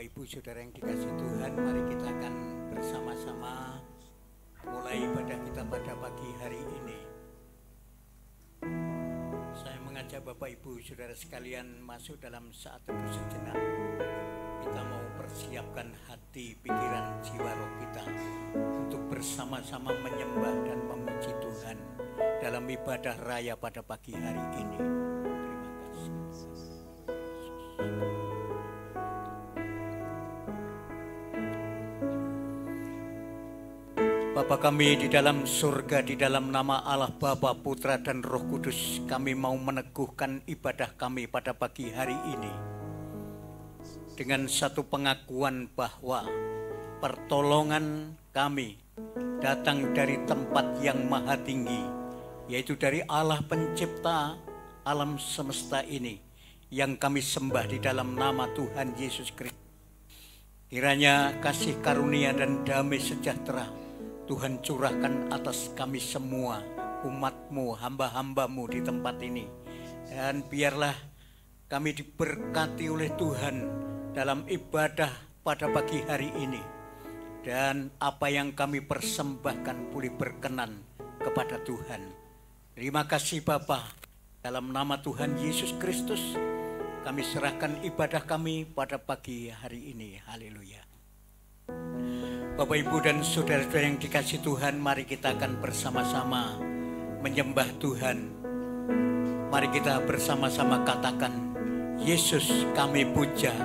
Bapak Ibu Saudara yang dikasih Tuhan, mari kita akan bersama-sama mulai ibadah kita pada pagi hari ini. Saya mengajak Bapak Ibu Saudara sekalian masuk dalam saat teduh sejenak. Kita mau persiapkan hati, pikiran, jiwa roh kita untuk bersama-sama menyembah dan memuji Tuhan dalam ibadah raya pada pagi hari ini. Terima kasih. Bapa kami di dalam surga, di dalam nama Allah Bapa, Putra dan Roh Kudus, kami mau meneguhkan ibadah kami pada pagi hari ini dengan satu pengakuan bahwa pertolongan kami datang dari tempat yang maha tinggi, yaitu dari Allah pencipta alam semesta ini yang kami sembah di dalam nama Tuhan Yesus Kristus. Kiranya kasih karunia dan damai sejahtera Tuhan curahkan atas kami semua, umat-Mu, hamba-hamba-Mu di tempat ini. Dan biarlah kami diberkati oleh Tuhan dalam ibadah pada pagi hari ini. Dan apa yang kami persembahkan boleh berkenan kepada Tuhan. Terima kasih Bapa, dalam nama Tuhan Yesus Kristus kami serahkan ibadah kami pada pagi hari ini. Haleluya. Bapak Ibu dan saudara-saudara yang dikasih Tuhan, mari kita akan bersama-sama menyembah Tuhan. Mari kita bersama-sama katakan, Yesus kami puja,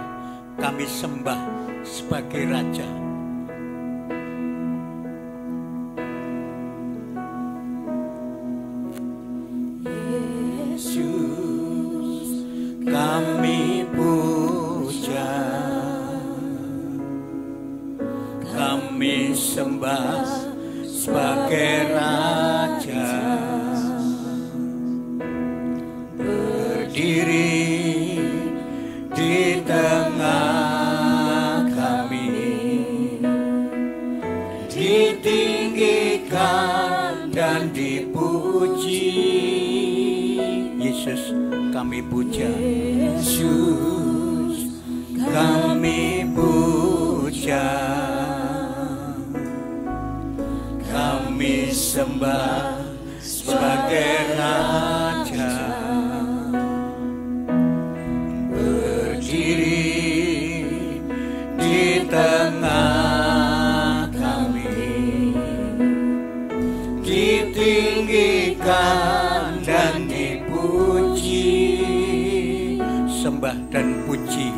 kami sembah sebagai Raja. Yesus kami puja, kami sembah sebagai Raja, berdiri di tengah kami, ditinggikan dan dipuji. Yesus kami puja, Yesus kami puja, kami sembah sebagai Raja, berdiri di tengah kami, ditinggikan dan dipuji. Sembah dan puji,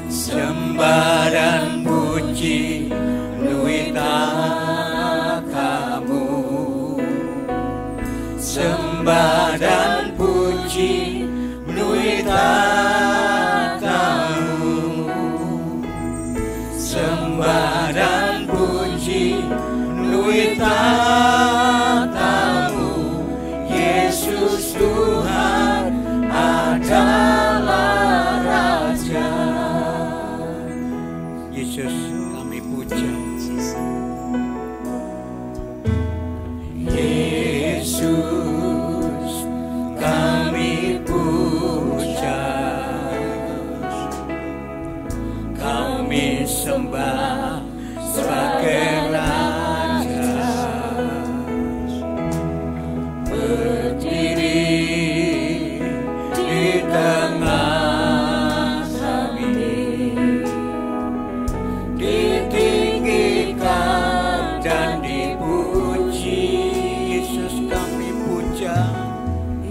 sembah dan puji Nuita kamu, sembah dan puji Nuita kamu, sembah dan puji Nuita kamu. Yesus Tuhan adalah Raja. Yesus kami puja, Yesus kami puja, kami sembah sebagai Raja, berdiri di tengah kami, ditinggikan dan dipuji. Yesus kami puja,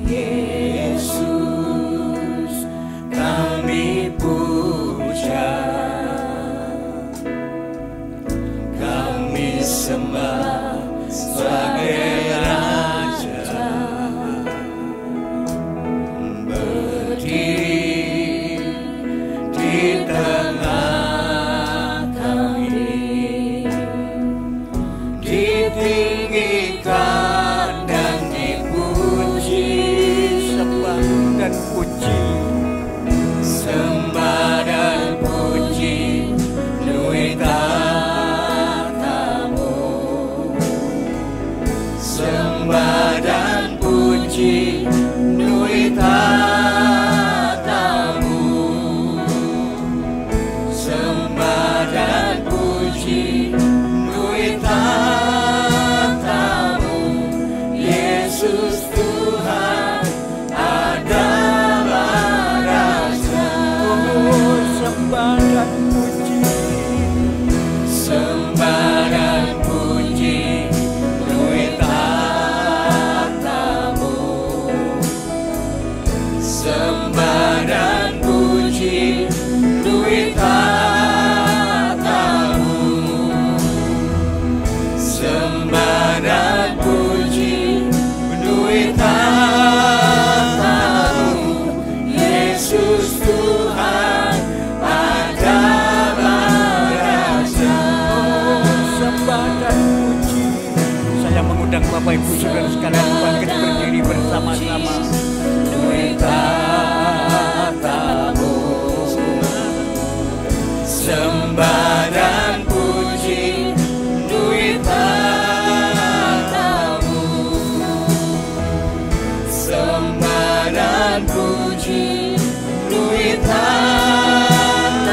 Yesus kami puja, kami Bapak Ibu Saudara sekalian bangkit berdiri bersama-sama. Tatamu sembah dan puji, duit tatamu sembah dan puji, duit tatamu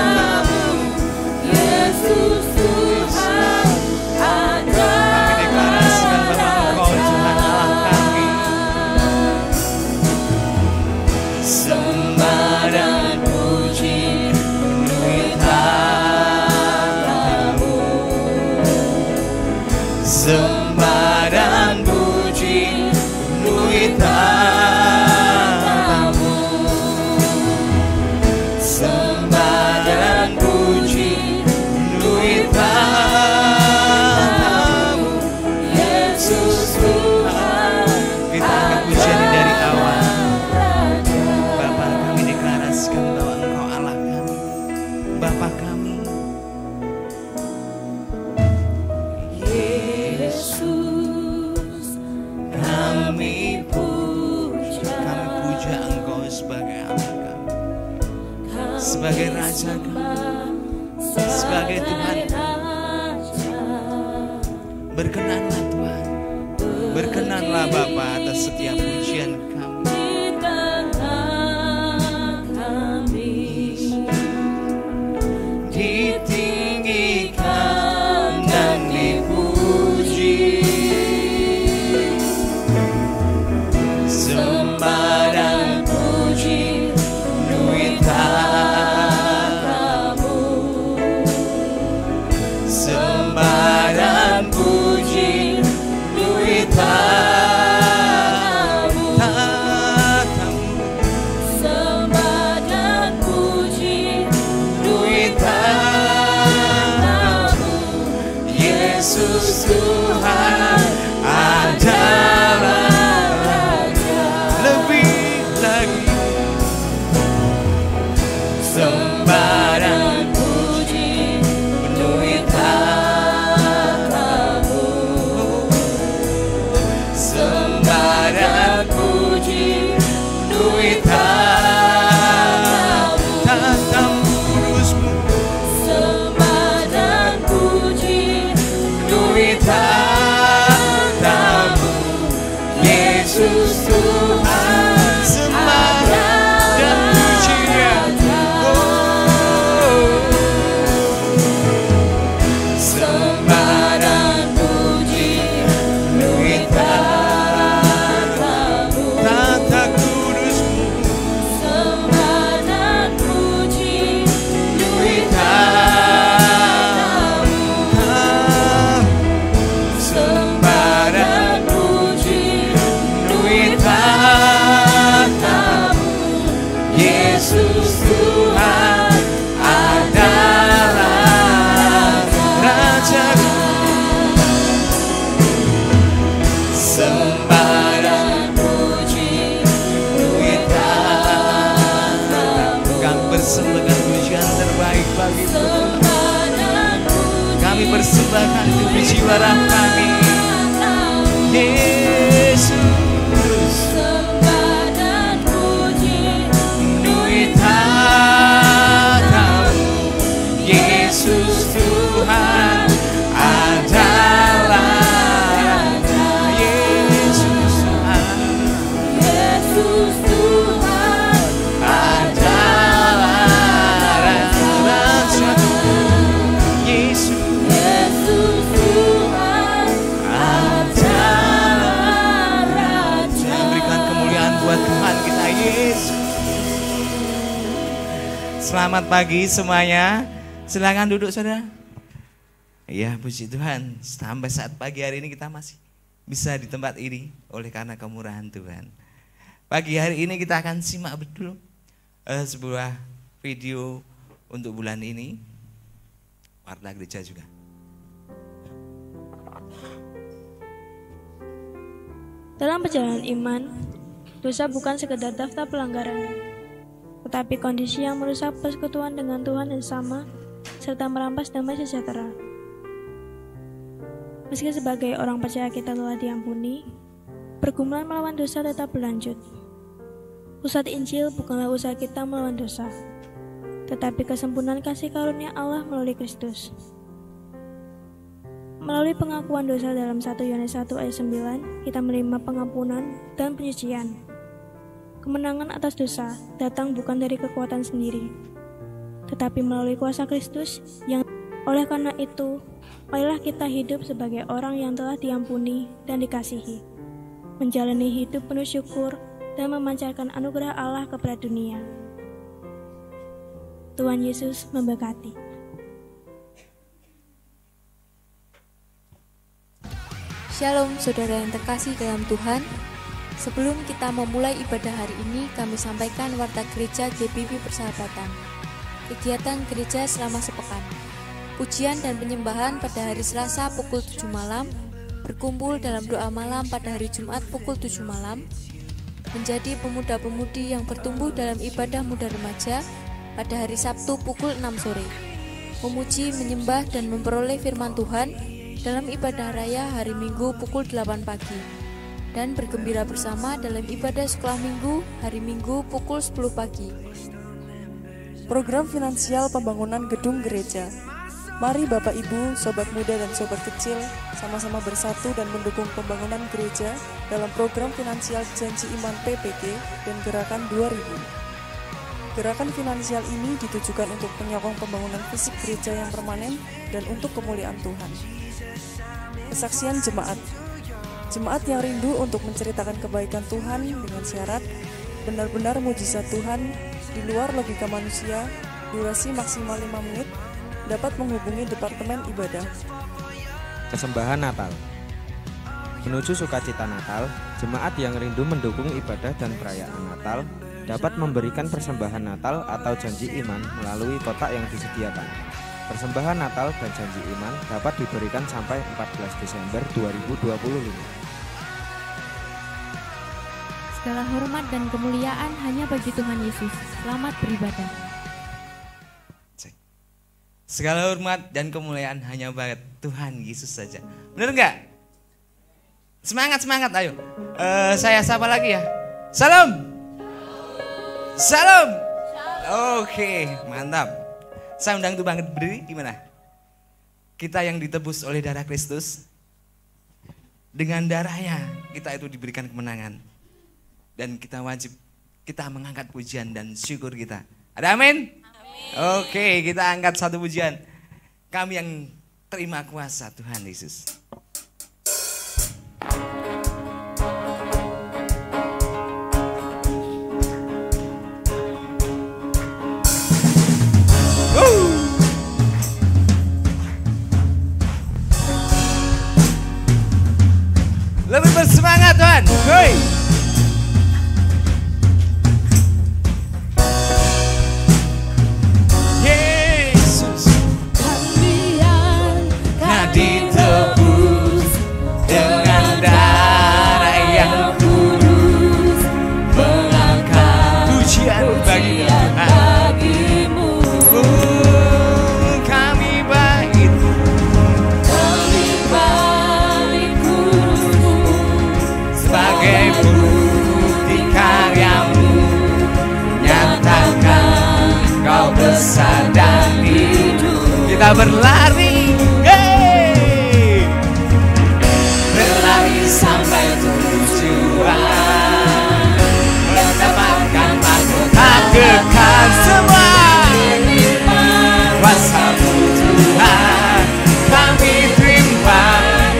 Yesus Tuhan ada. Sembah dan puji, duit tatamu sembah dan puji, duit tatamu Yesus Tuhan. Kita angkat pujian dari awal. Bapa, kami deklarasikan bahwa Engkau Allah kami, Bapa kami. Kami puja Engkau sebagai Allah kami, sebagai Raja kami, sebagai Tuhan kami. Berkenanlah Tuhan, berkenanlah Bapa atas setiap pujian kami. Ditinggikan dan dipuji, sembah dan puji, duit tatamu sembah dan puji, duit tatamu sembah dan puji, duit tatamu Yesus Tuhan adalah sembah dan puji, duit tatamu sembah dan puji, duit tatamu kudusmu sembah dan puji, duit tatamu Yesus Tuhan sembah dan puji. Yesus Tuhan adalah Rajaku, sembah dan puji, duit tatamu. Kami persembahkan pujian terbaik bagi Tuhan. Kami persembahkan itu jiwa kami, Yesus. Yesus Tuhan adalah Yesus Tuhan, Yesus Tuhan adalah Raja, Yesus Tuhan adalah Raja. Berikan kemuliaan buat Tuhan kita Yesus. Selamat pagi semuanya. Silakan duduk saudara. Ya puji Tuhan, sampai saat pagi hari ini kita masih bisa di tempat ini oleh karena kemurahan Tuhan. Pagi hari ini kita akan simak betul sebuah video untuk bulan ini, Warta Gereja juga. Dalam perjalanan iman, dosa bukan sekedar daftar pelanggaran, tetapi kondisi yang merusak persekutuan dengan Tuhan yang sama, serta merampas damai sejahtera. Meski sebagai orang percaya kita telah diampuni, pergumulan melawan dosa tetap berlanjut. Pusat Injil bukanlah usaha kita melawan dosa, tetapi kesempurnaan kasih karunia Allah melalui Kristus. Melalui pengakuan dosa dalam 1 Yohanes 1 ayat 9, kita menerima pengampunan dan penyucian. Kemenangan atas dosa datang bukan dari kekuatan sendiri, tetapi melalui kuasa Kristus yang oleh karena itu, marilah kita hidup sebagai orang yang telah diampuni dan dikasihi, menjalani hidup penuh syukur dan memancarkan anugerah Allah kepada dunia. Tuhan Yesus memberkati. Shalom saudara yang terkasih dalam Tuhan. Sebelum kita memulai ibadah hari ini, kami sampaikan warta gereja GBB Persahabatan. Kegiatan gereja selama sepekan. Pujian dan penyembahan pada hari Selasa pukul 7 malam, berkumpul dalam doa malam pada hari Jumat pukul 7 malam, menjadi pemuda-pemudi yang bertumbuh dalam ibadah muda remaja pada hari Sabtu pukul 6 sore, memuji, menyembah, dan memperoleh firman Tuhan dalam ibadah raya hari Minggu pukul 8 pagi, dan bergembira bersama dalam ibadah sekolah Minggu hari Minggu pukul 10 pagi. Program finansial pembangunan gedung gereja. Mari Bapak Ibu, Sobat Muda dan Sobat Kecil sama-sama bersatu dan mendukung pembangunan gereja dalam program finansial Janji Iman PPG dan Gerakan 2000. Gerakan finansial ini ditujukan untuk penyokong pembangunan fisik gereja yang permanen dan untuk kemuliaan Tuhan. Kesaksian jemaat. Jemaat yang rindu untuk menceritakan kebaikan Tuhan dengan syarat benar-benar mujizat Tuhan di luar logika manusia, durasi maksimal 5 menit, dapat menghubungi Departemen Ibadah. Persembahan Natal. Menuju sukacita Natal, jemaat yang rindu mendukung ibadah dan perayaan Natal dapat memberikan persembahan Natal atau janji iman melalui kotak yang disediakan. Persembahan Natal dan janji iman dapat diberikan sampai 14 Desember 2025. Segala hormat dan kemuliaan hanya bagi Tuhan Yesus. Selamat beribadah. Segala hormat dan kemuliaan hanya bagi Tuhan Yesus saja. Benar enggak? Semangat, ayo. Saya sapa lagi ya. Salam. Salam. Oke, mantap. Saya undang tuh banget berdiri, gimana? Kita yang ditebus oleh darah Kristus, dengan darahnya kita itu diberikan kemenangan. Dan kita wajib, kita mengangkat pujian dan syukur kita. Ada amin? Oke, kita angkat satu pujian. Kami yang terima kuasa Tuhan Yesus. Lebih bersemangat Tuhan. Hoi. Ditebus dengan darah yang kudus, mengangkat pujian bagi Tuhan. Kami bait kudus sebagai bukti karyamu, nyatakan kau besar dan hidup. Kita berlari sampai tujuan, mendapatkan mahkota kekal semua. Kuasa-Mu Tuhan, kami terima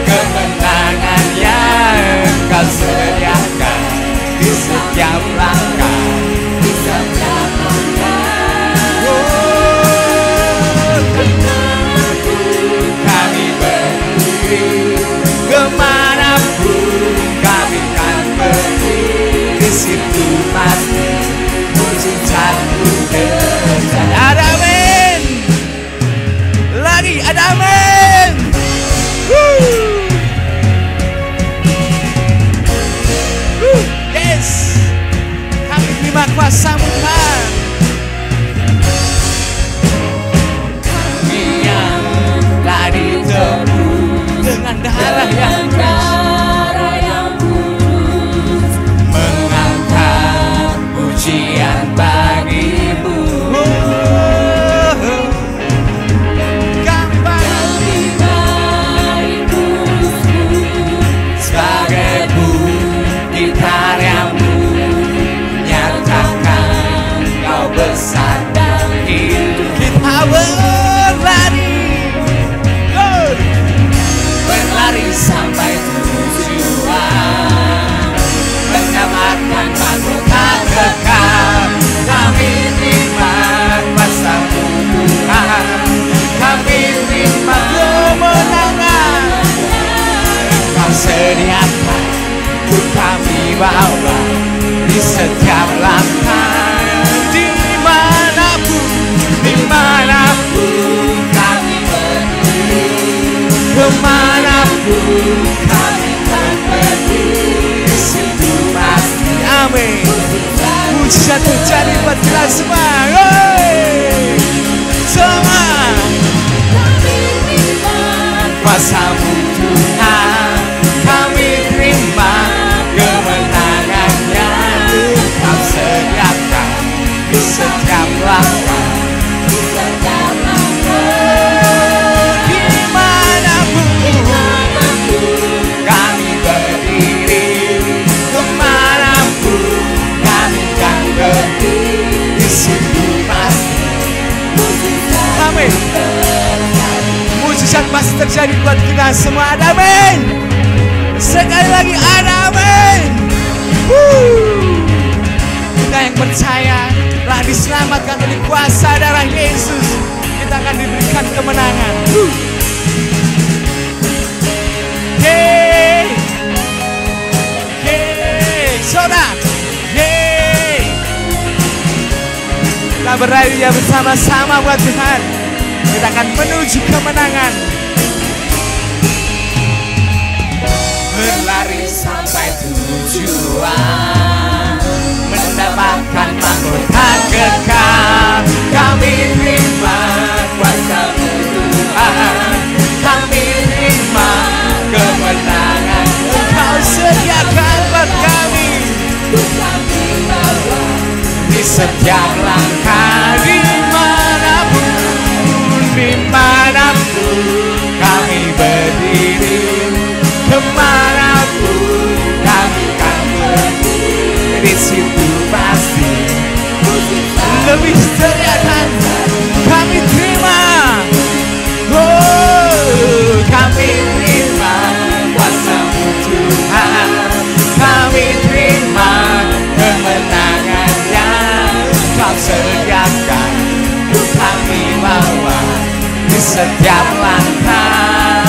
kemenangan yang Kau sediakan di setiap langkah, di setiap langkah. lagi, ada amin. Yes, kami terima kuasa-Mu Tuhan. Kami yang telah ditebus dengan darah yang kudus, mengangkat pujian bagi-Mu. Karya-Mu nyatakan Kau besar dan hidup. Kita berlari sampai tujuan, mendapatkan mahkota kekal. Kami terima kuasa-Mu Tuhan, kami terima kemenangan. Kau sediakan, kami bawa di setiap langkah. Dimanapun kami berdiri, kemanapun kami akan berdiri, di situ pasti amin. Mujizat terjadi buat kita semua. Semua kami terima kuasa-Mu Tuhan, kami terima kemenangannya. Kau sediakan di setiap langkah, dimanapun kami berdiri, kemanapun kami akan berdiri, di situ pasti amin. Mujizat pasti terjadi buat kita semua, ada amin. Sekali lagi ada amin. Kita yang percaya telah diselamatkan oleh kuasa darah Yesus, kita akan diberikan kemenangan. Yeay, yeay, saudara, yeay. Kita berlari bersama-sama buat Tuhan. Kita akan menuju kemenangan. Berlari sampai tujuan, mendapatkan mahkota kekal. Kami terima kuasa-Mu Tuhan, kami terima kemenangan. Kau sediakan buat kami, di setiap langkah. Dimanapun kami berdiri, kemanapun kami akan berdiri, di situ pasti lebih terlihat. Kami terima, kami terima kuasa-Mu Tuhan, kami terima kemenangannya. Kau sediakan, kami bawa di setiap langkah.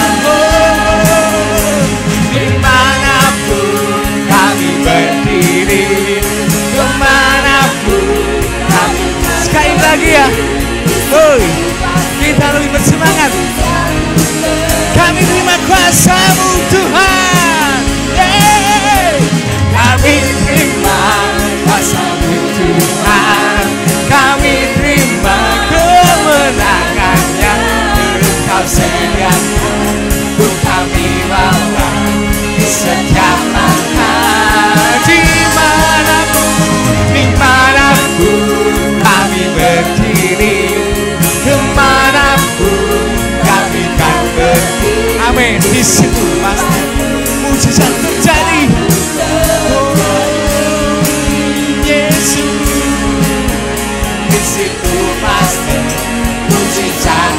Dimanapun kami berdiri, kemanapun kami. Sekali lagi ya, kita lebih bersemangat. Kami terima kuasa-Mu Tuhan, kami terima kuasa-Mu Tuhan, kami terima kemenangannya. Kau sediakan, kami bawa di setiap langkah. Dimanapun kami berdiri, kemanapun kami akan berdiri. Amin. Di situ pasti mujizat terjadi. Yesus, di situ pasti mujizat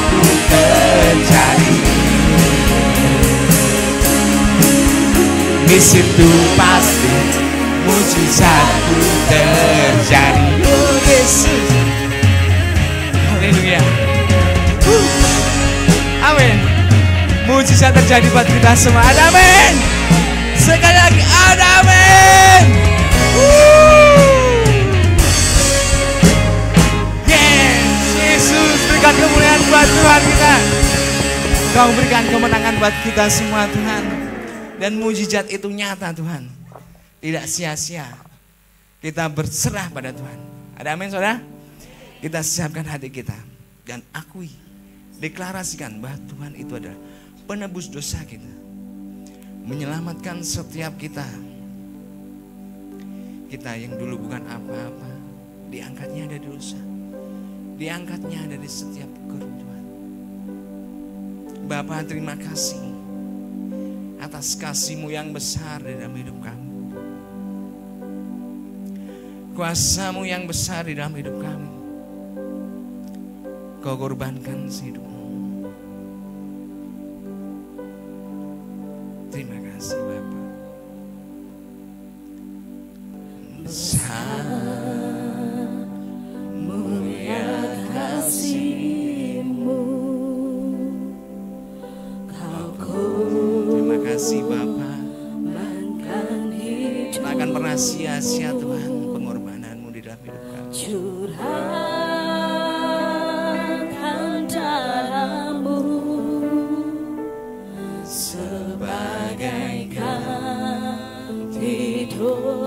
terjadi. Di situ pasti mujizatku terjadi. Oh Yesus, haleluya. Amin. Mujizat terjadi buat kita semua. Ada amin. Sekali lagi ada amin. Yes, Yesus berikan kemuliaan buat Tuhan kita. Kau berikan kemenangan buat kita semua Tuhan. Dan mujizat itu nyata Tuhan. Tidak sia-sia. Kita berserah pada Tuhan. Ada amin saudara? Kita siapkan hati kita. Dan akui, deklarasikan bahwa Tuhan itu adalah penebus dosa kita. Menyelamatkan setiap kita. Kita yang dulu bukan apa-apa, diangkatnya ada di dosa. Diangkatnya ada di setiap keruntuhan. Bapa, terima kasih atas kasih-Mu yang besar di dalam hidup kami. Kuasa-Mu yang besar di dalam hidup kami. Kau korbankan hidupmu. Terima kasih Bapa. Besar mulia kasih-Mu. Terima kasih Bapa. Tak akan pernah sia-sia Tuhan pengorbanan-Mu di dalam hidup kami. Curahkan darah-Mu sebagai ganti dosaku.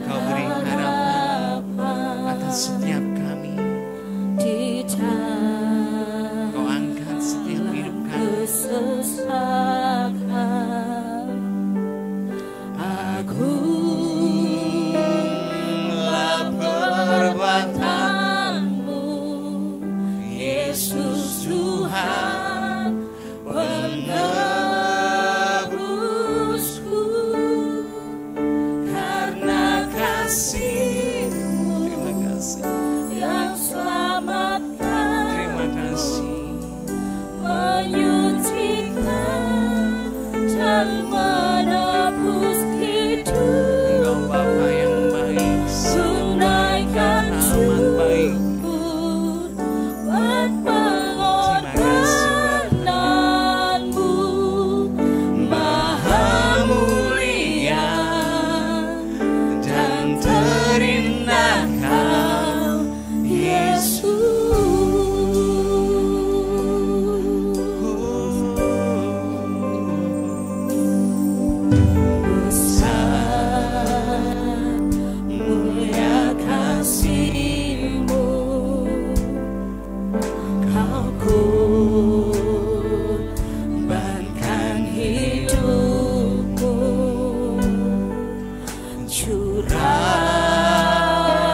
Kau berikan harapan atas setiap kami. Kau angkat setiap hidup kami. Agunglah perbuatan-Mu, Yesus Tuhan penebusku. Karena kasih-Mu yang selamatkan, terima kasih, menyucikan dan menebus hidup. Engkau Bapa yang baik, tunaikan syukur buat pengorbanan-Mu maha mulia dan terindah Kau Yesus.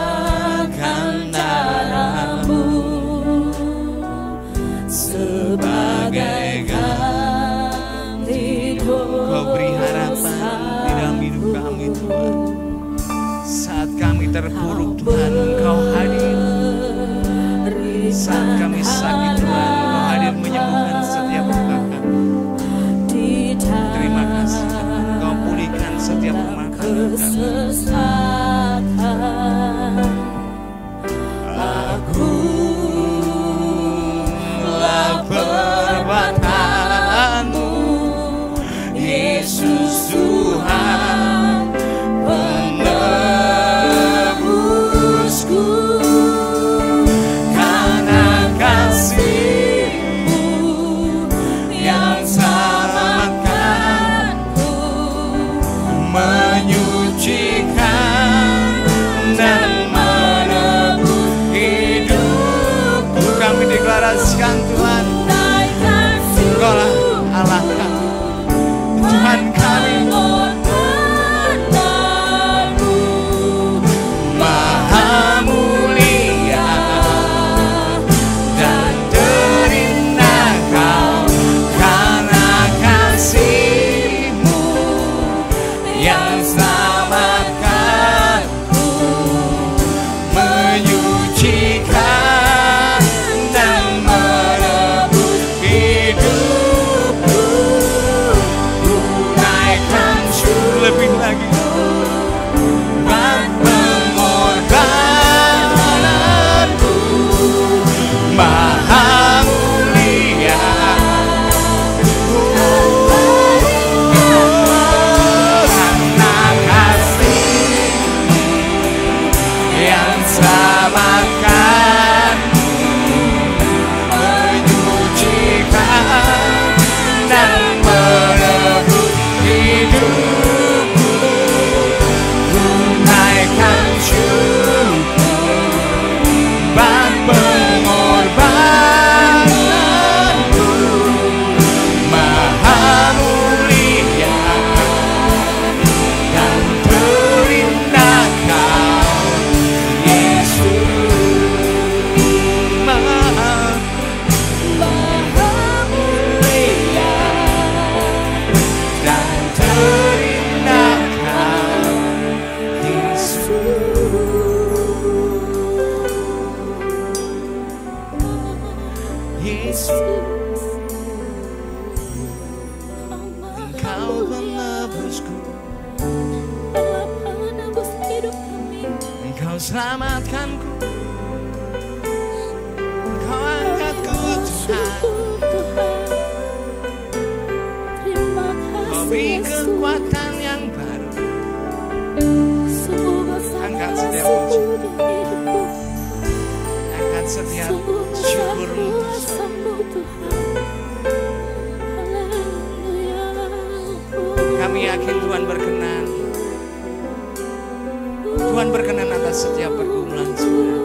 Curahkan darah-Mu sebagai ganti dosa. Kau beri harapan di dalam hidup kami Tuhan. Saat kami terpuruk Tuhan, Engkau hadir. Saat kami sakit Tuhan, Engkau hadir menyembuhkan setiap luka kami. Terima kasih Engkau pulihkan setiap rumah kami. Agunglah perbuatan-Mu, Yesus Tuhan penebusku. Karena kasih-Mu yang selamatkanku, menyucikan selamatkanku, Engkau angkatku Tuhan. Kau beri kekuatan yang baru. Angkat setiap puji, angkat setiap syukurmu. Kami yakin Tuhan berkenan. Tuhan berkenan atas setiap pergumulan saudara.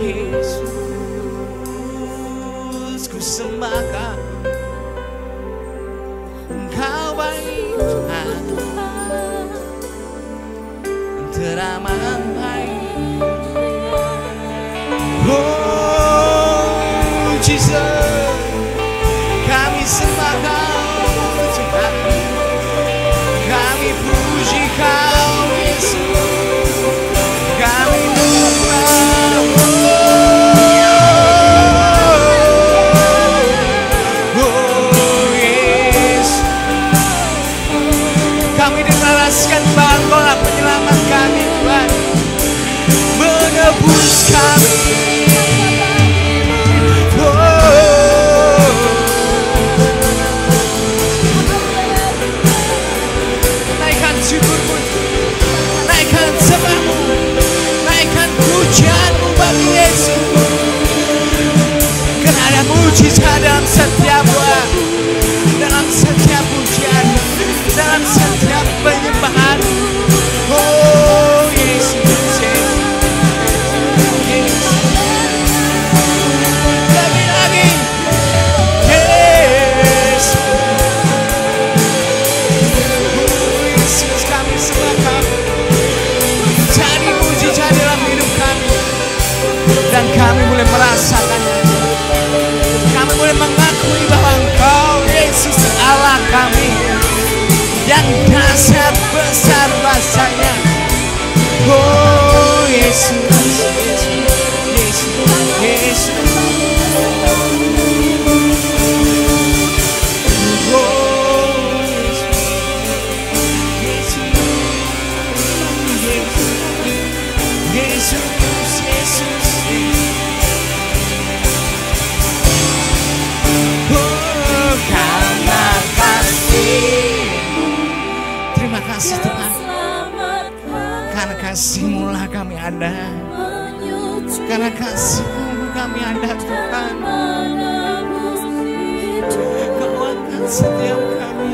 Yesus, ku sembah Kau. Engkau baik Tuhan, teramat baik. Oh Jesus, kami sembah Kau Tuhan, kami puji Kau Yesus, kami menyembah. Oh Yesus, kami deklarasikan bahwa Engkaulah penyelamat kami Tuhan, menebus kami. Naikkan syukurmu, naikkan sembahmu, naikkan pujianmu bagi Yesus. Karena ada mujizat dalam setiap doa, dalam setiap pujian, dalam setiap penyembahan. Oh Yesus, Yesus, Yesus. Lebih lagi, Yesus. Oh Yesus, kami sembah Kau. Jadi mujizat dalam hidup kami, dan kami boleh merasakannya. Kami boleh mengakui bahwa Engkau Yesus Allah kami yang dahsyat besar rasanya. Oh Yesus, Yesus, Yesus, Yesus. Oh Yesus, Yesus, Yesus, Yesus, oh karena kasih-Mu. Terima kasih Tuhan, karena kasih-Mu lah kami ada, karena kasih-Mu kami ada Tuhan. Kau akan setiap kami.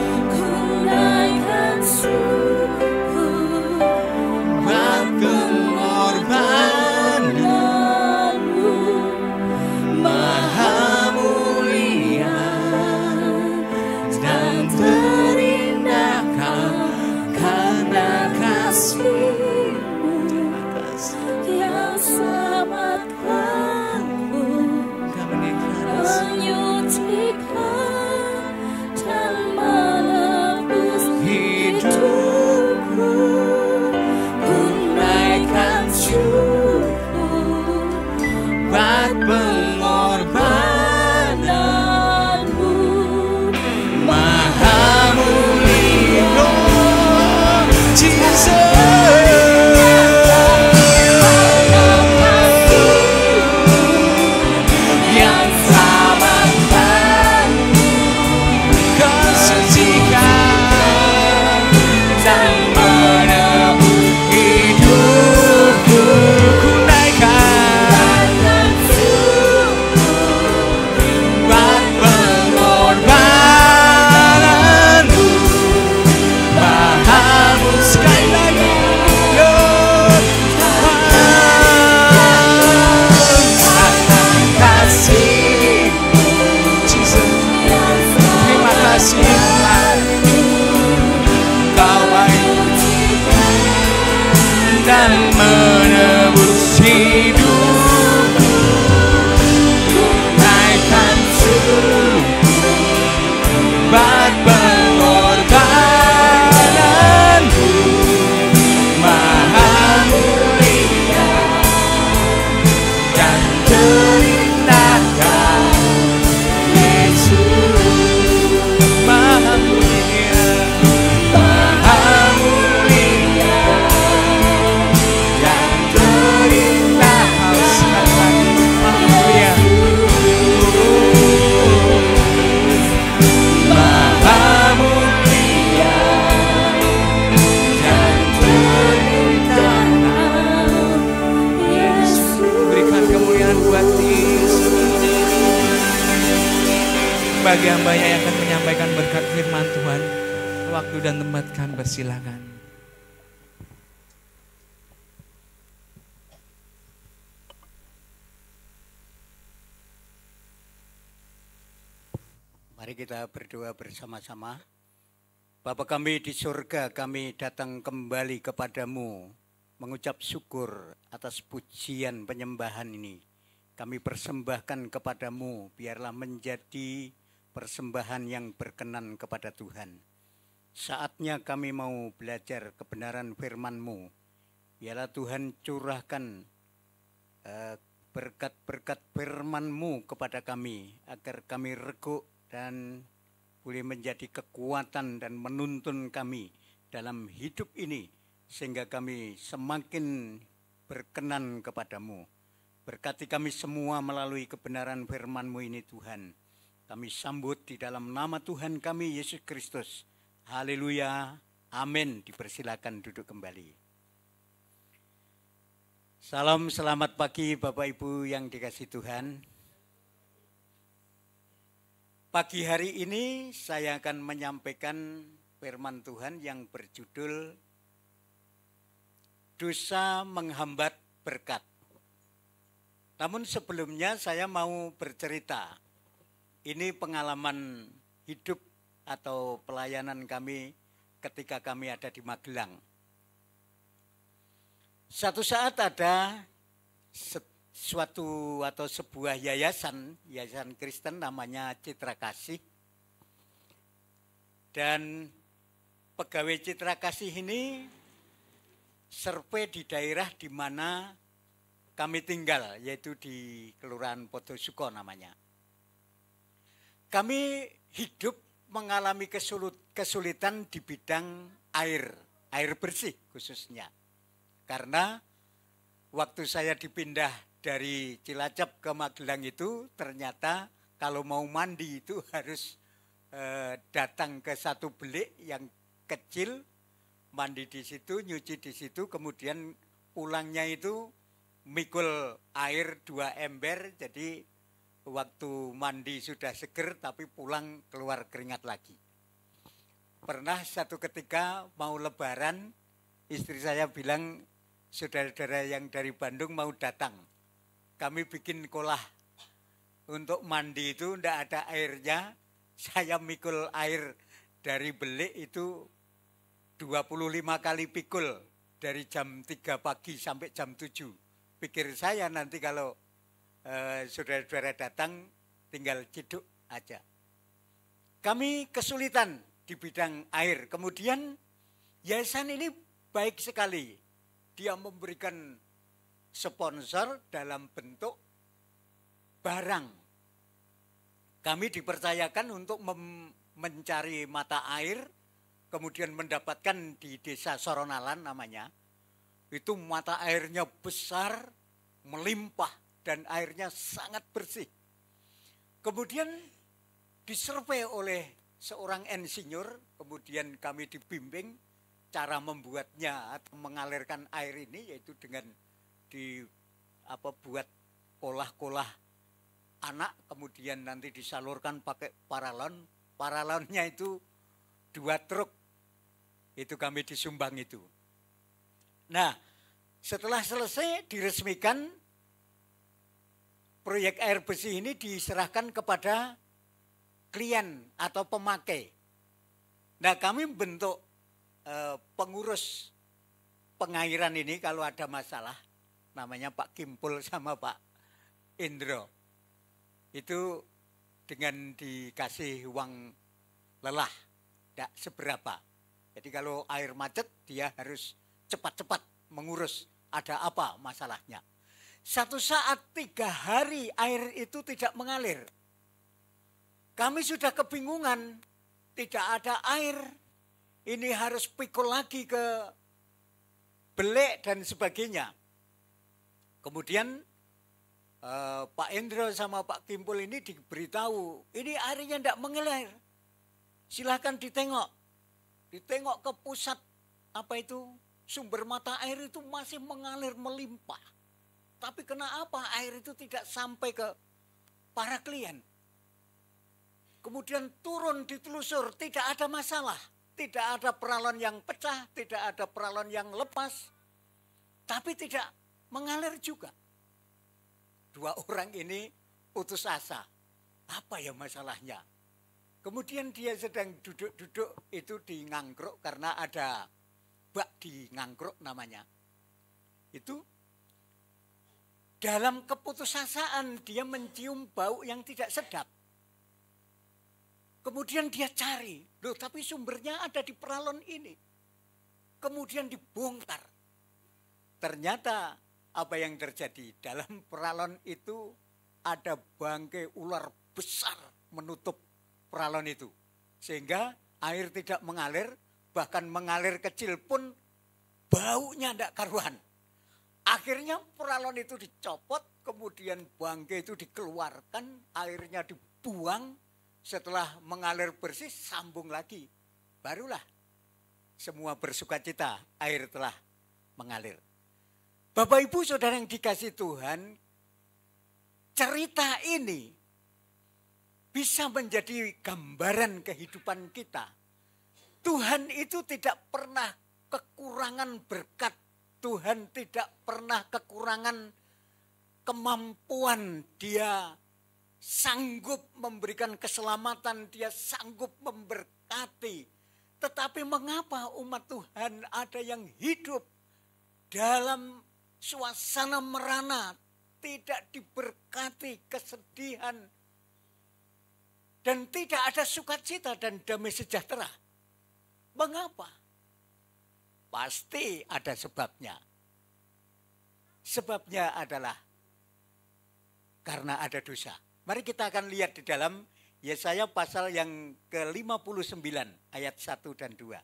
Buat pengorbanan-Mu maha mulia dan terindah Kau, karena kasih-Mu yang selamatkanku, kami menyucikan dan menebus hidupku. Ku naikkan syukur buat pengorbanan-Mu maha mulia. Jesus, yang selamatkanku, Kau sucikan dan menebus hidupku. Ku naikkan buat pengorbanan-Mu maha mulia. Sekali lagi, Lord, kasih-Mu, Jesus. Terima kasih Tuhan, Kau baik dan menebus hidupku. Ku naikkan syukur buat pengorbanan-Mu maha mulia dan terindah Kau, Yesus. Maha mulia, maha mulia hamba-hambanya yang akan menyampaikan berkat firman Tuhan. Waktu dan tempat kami persilakan. Mari kita berdoa bersama-sama. Bapa kami di surga, kami datang kembali kepadamu, mengucap syukur atas pujian penyembahan ini. Kami persembahkan kepadamu, biarlah menjadi persembahan yang berkenan kepada Tuhan. Saatnya kami mau belajar kebenaran firman-Mu. Biarlah Tuhan curahkan berkat-berkat firman-Mu kepada kami, agar kami reguk dan boleh menjadi kekuatan dan menuntun kami dalam hidup ini, sehingga kami semakin berkenan kepadamu. Berkati kami semua melalui kebenaran firman-Mu ini Tuhan. Kami sambut di dalam nama Tuhan kami Yesus Kristus. Haleluya, amin. Dipersilakan duduk kembali. Salam selamat pagi Bapak Ibu yang dikasihi Tuhan. Pagi hari ini saya akan menyampaikan firman Tuhan yang berjudul Dosa Menghambat Berkat. Namun sebelumnya saya mau bercerita. Ini pengalaman hidup atau pelayanan kami ketika kami ada di Magelang. Suatu saat ada suatu atau sebuah yayasan Kristen namanya Citra Kasih. Dan pegawai Citra Kasih ini survei di daerah di mana kami tinggal, yaitu di Kelurahan Podosuko namanya. Kami hidup mengalami kesulitan di bidang air bersih khususnya. Karena waktu saya dipindah dari Cilacap ke Magelang itu, ternyata kalau mau mandi itu harus datang ke satu bilik yang kecil, mandi di situ, nyuci di situ, kemudian pulangnya itu mikul air 2 ember, jadi waktu mandi sudah seger tapi pulang keluar keringat lagi. Pernah satu ketika mau lebaran, istri saya bilang, saudara-saudara yang dari Bandung mau datang. Kami bikin kolah untuk mandi itu tidak ada airnya. Saya mikul air dari belik itu 25 kali pikul dari jam 3 pagi sampai jam 7. Pikir saya nanti kalau saudara-saudara datang tinggal ciduk aja. Kami kesulitan di bidang air. Kemudian yayasan ini baik sekali. Dia memberikan sponsor dalam bentuk barang. Kami dipercayakan untuk mencari mata air, kemudian mendapatkan di desa Soronalan namanya. Itu mata airnya besar, melimpah, dan airnya sangat bersih. Kemudian disurvei oleh seorang insinyur, kemudian kami dibimbing cara membuatnya atau mengalirkan air ini, yaitu dengan buat kolah-kolah anak, kemudian nanti disalurkan pakai paralon. Paralonnya itu 2 truk, itu kami disumbang itu. Nah, setelah selesai diresmikan, proyek air bersih ini diserahkan kepada klien atau pemakai. Nah, kami bentuk pengurus pengairan ini kalau ada masalah, namanya Pak Kimpul sama Pak Indro. Itu dengan dikasih uang lelah, tidak seberapa. Jadi kalau air macet dia harus cepat-cepat mengurus ada apa masalahnya. Satu saat 3 hari air itu tidak mengalir. Kami sudah kebingungan, tidak ada air. Ini harus pikul lagi ke belik dan sebagainya. Kemudian Pak Indro sama Pak Kimpul ini diberitahu, ini airnya tidak mengalir. Silahkan ditengok. Ditengok ke pusat sumber mata air itu masih mengalir melimpah. Tapi kenapa air itu tidak sampai ke para klien? kemudian turun ditelusur, tidak ada masalah. Tidak ada peralon yang pecah, tidak ada peralon yang lepas, tapi tidak mengalir juga. Dua orang ini putus asa. Apa ya masalahnya? Kemudian dia sedang duduk-duduk itu di ngangkruk karena ada bak di ngangkruk namanya. Itu dalam keputusasaan dia mencium bau yang tidak sedap. Kemudian dia cari, loh tapi sumbernya ada di peralon ini. Kemudian dibongkar. Ternyata apa yang terjadi? Dalam peralon itu ada bangkai ular besar menutup peralon itu. Sehingga air tidak mengalir, bahkan mengalir kecil pun baunya tidak karuan. Akhirnya peralon itu dicopot, kemudian bangkai itu dikeluarkan, airnya dibuang. Setelah mengalir bersih, sambung lagi. Barulah semua bersukacita, air telah mengalir. Bapak Ibu Saudara yang dikasihi Tuhan, cerita ini bisa menjadi gambaran kehidupan kita. Tuhan itu tidak pernah kekurangan berkat. Tuhan tidak pernah kekurangan kemampuan. Dia sanggup memberikan keselamatan, dia sanggup memberkati. Tetapi mengapa umat Tuhan ada yang hidup dalam suasana merana, tidak diberkati, kesedihan, dan tidak ada sukacita dan damai sejahtera? Mengapa? Pasti ada sebabnya. Sebabnya adalah karena ada dosa. Mari kita akan lihat di dalam Yesaya pasal yang ke-59 ayat 1 dan 2.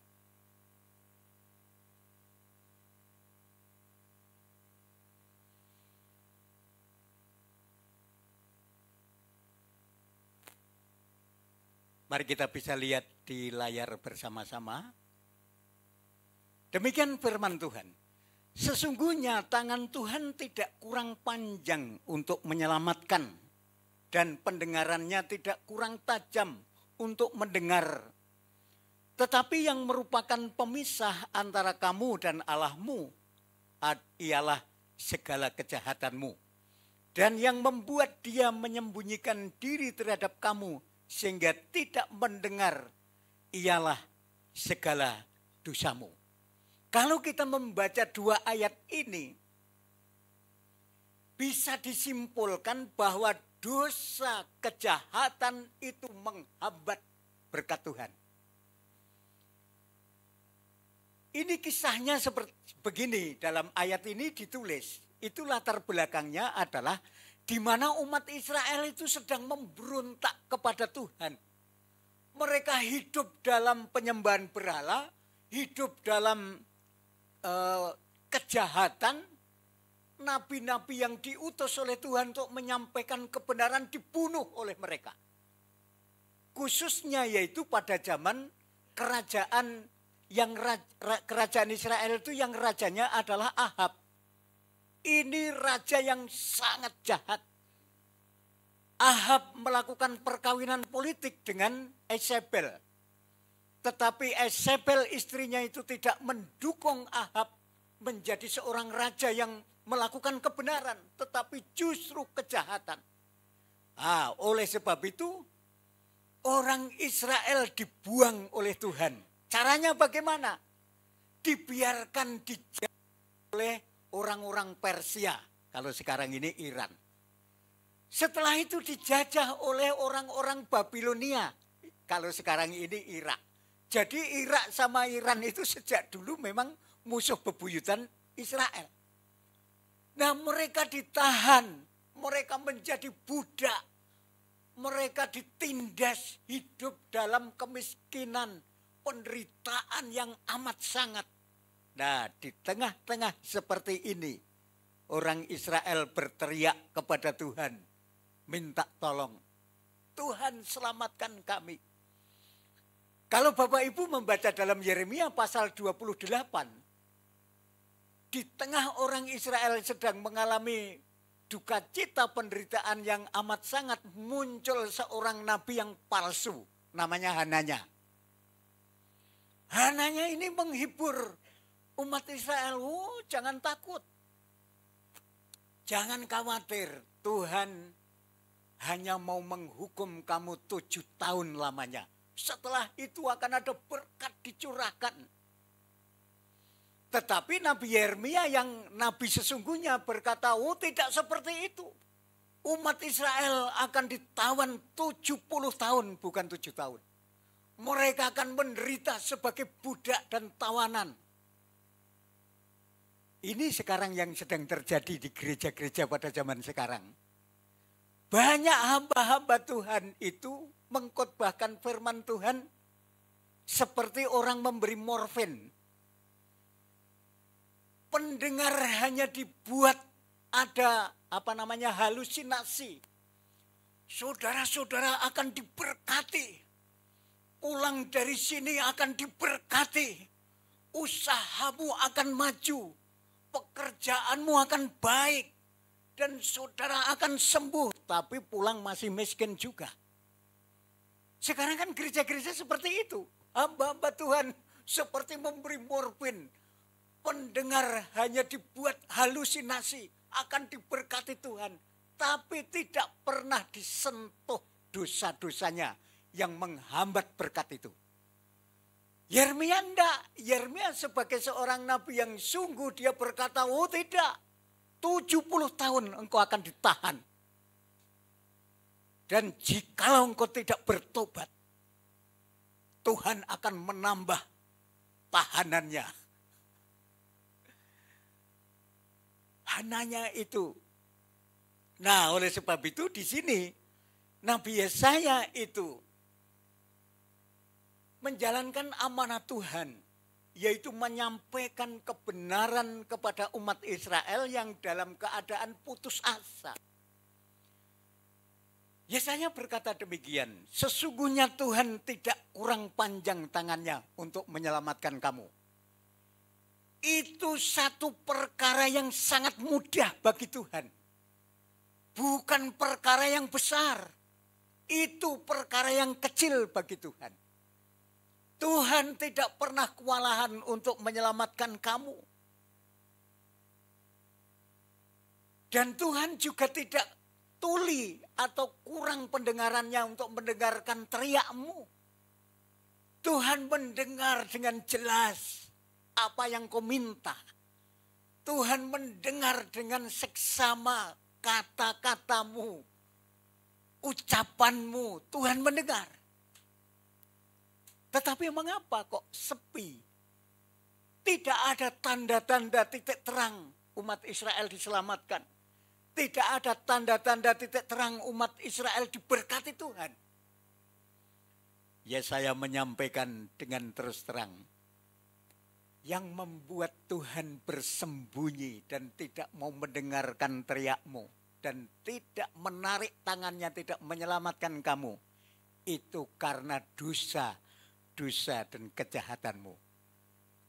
Mari kita bisa lihat di layar bersama-sama. Demikian firman Tuhan. Sesungguhnya tangan Tuhan tidak kurang panjang untuk menyelamatkan, dan pendengarannya tidak kurang tajam untuk mendengar. Tetapi yang merupakan pemisah antara kamu dan Allahmu ialah segala kejahatanmu. Dan yang membuat dia menyembunyikan diri terhadap kamu sehingga tidak mendengar ialah segala dosamu. Kalau kita membaca dua ayat ini, bisa disimpulkan bahwa dosa, kejahatan itu menghambat berkat Tuhan. Ini kisahnya seperti begini, dalam ayat ini ditulis. Itu latar belakangnya adalah di mana umat Israel itu sedang memberontak kepada Tuhan. Mereka hidup dalam penyembahan berhala, hidup dalam kejahatan. Nabi-nabi yang diutus oleh Tuhan untuk menyampaikan kebenaran dibunuh oleh mereka. Khususnya yaitu pada zaman kerajaan kerajaan Israel itu yang rajanya adalah Ahab. Ini raja yang sangat jahat. Ahab melakukan perkawinan politik dengan Yezebel. Tetapi Yezebel istrinya itu tidak mendukung Ahab menjadi seorang raja yang melakukan kebenaran, tetapi justru kejahatan. Oleh sebab itu, orang Israel dibuang oleh Tuhan. Caranya bagaimana? Dibiarkan dijajah oleh orang-orang Persia, kalau sekarang ini Iran. Setelah itu dijajah oleh orang-orang Babilonia, kalau sekarang ini Irak. Jadi Irak sama Iran itu sejak dulu memang musuh bebuyutan Israel. Nah, mereka ditahan, mereka menjadi budak, mereka ditindas hidup dalam kemiskinan, penderitaan yang amat sangat. Nah, di tengah-tengah seperti ini, orang Israel berteriak kepada Tuhan, minta tolong. Tuhan selamatkan kami. Kalau Bapak Ibu membaca dalam Yeremia pasal 28, di tengah orang Israel sedang mengalami duka cita penderitaan yang amat sangat, muncul seorang nabi yang palsu, namanya Hananya. Hananya ini menghibur umat Israel, jangan takut, jangan khawatir, Tuhan hanya mau menghukum kamu 7 tahun lamanya. Setelah itu akan ada berkat dicurahkan. Tetapi Nabi Yeremia yang nabi sesungguhnya berkata, tidak seperti itu. Umat Israel akan ditawan 70 tahun, bukan 7 tahun. Mereka akan menderita sebagai budak dan tawanan. Ini sekarang yang sedang terjadi di gereja-gereja pada zaman sekarang. Banyak hamba-hamba Tuhan itu mengkhotbahkan firman Tuhan seperti orang memberi morfin. Pendengar hanya dibuat ada halusinasi. Saudara-saudara akan diberkati. Pulang dari sini akan diberkati. Usahamu akan maju. Pekerjaanmu akan baik. Dan saudara akan sembuh. Tapi pulang masih miskin juga. Sekarang kan gereja-gereja seperti itu. Hamba-hamba Tuhan seperti memberi morfin. Pendengar hanya dibuat halusinasi. Akan diberkati Tuhan. Tapi tidak pernah disentuh dosa-dosanya yang menghambat berkat itu. Yeremia enggak. Yeremia sebagai seorang nabi yang sungguh dia berkata, tidak. 70 tahun engkau akan ditahan. Dan jikalau engkau tidak bertobat, Tuhan akan menambah tahanannya. Hananya itu. Nah, oleh sebab itu di sini Nabi Yesaya itu menjalankan amanat Tuhan, yaitu menyampaikan kebenaran kepada umat Israel yang dalam keadaan putus asa. Yesaya berkata demikian, sesungguhnya Tuhan tidak kurang panjang tangannya untuk menyelamatkan kamu. Itu satu perkara yang sangat mudah bagi Tuhan. Bukan perkara yang besar. Itu perkara yang kecil bagi Tuhan. Tuhan tidak pernah kewalahan untuk menyelamatkan kamu. Dan Tuhan juga tidak tuli atau kurang pendengarannya untuk mendengarkan teriakmu. Tuhan mendengar dengan jelas apa yang kau minta. Tuhan mendengar dengan seksama kata-katamu, ucapanmu. Tuhan mendengar. Tetapi mengapa kok sepi? Tidak ada tanda-tanda titik terang umat Israel diselamatkan. Tidak ada tanda-tanda titik terang umat Israel diberkati Tuhan. Yesaya menyampaikan dengan terus terang. Yang membuat Tuhan bersembunyi dan tidak mau mendengarkan teriakmu. Dan tidak menarik tangannya, tidak menyelamatkan kamu. Itu karena dosa dan kejahatanmu.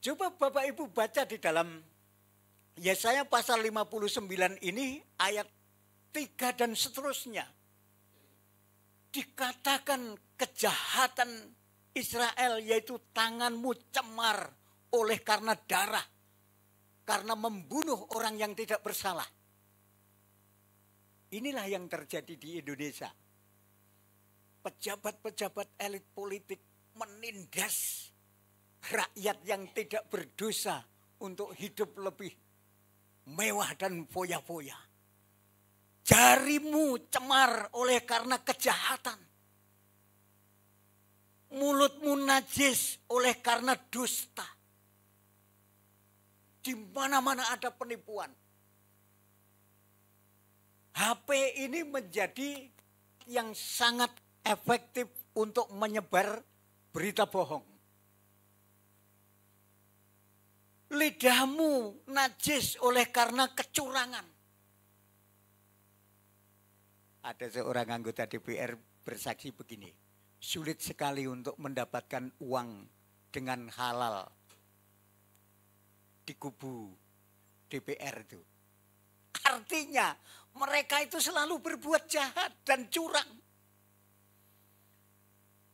Coba Bapak Ibu baca di dalam Yesaya pasal 59 ini ayat 3 dan seterusnya. Dikatakan kejahatan Israel yaitu tanganmu cemar oleh karena darah. Karena membunuh orang yang tidak bersalah. Inilah yang terjadi di Indonesia. Pejabat-pejabat elit politik menindas rakyat yang tidak berdosa untuk hidup lebih mewah dan foya-foya. Jarimu cemar oleh karena kejahatan. Mulutmu najis oleh karena dusta. Di mana-mana ada penipuan. HP ini menjadi yang sangat efektif untuk menyebar berita bohong. Lidahmu najis oleh karena kecurangan. Ada seorang anggota DPR bersaksi begini. Sulit sekali untuk mendapatkan uang dengan halal di kubu DPR itu. artinya mereka itu selalu berbuat jahat dan curang.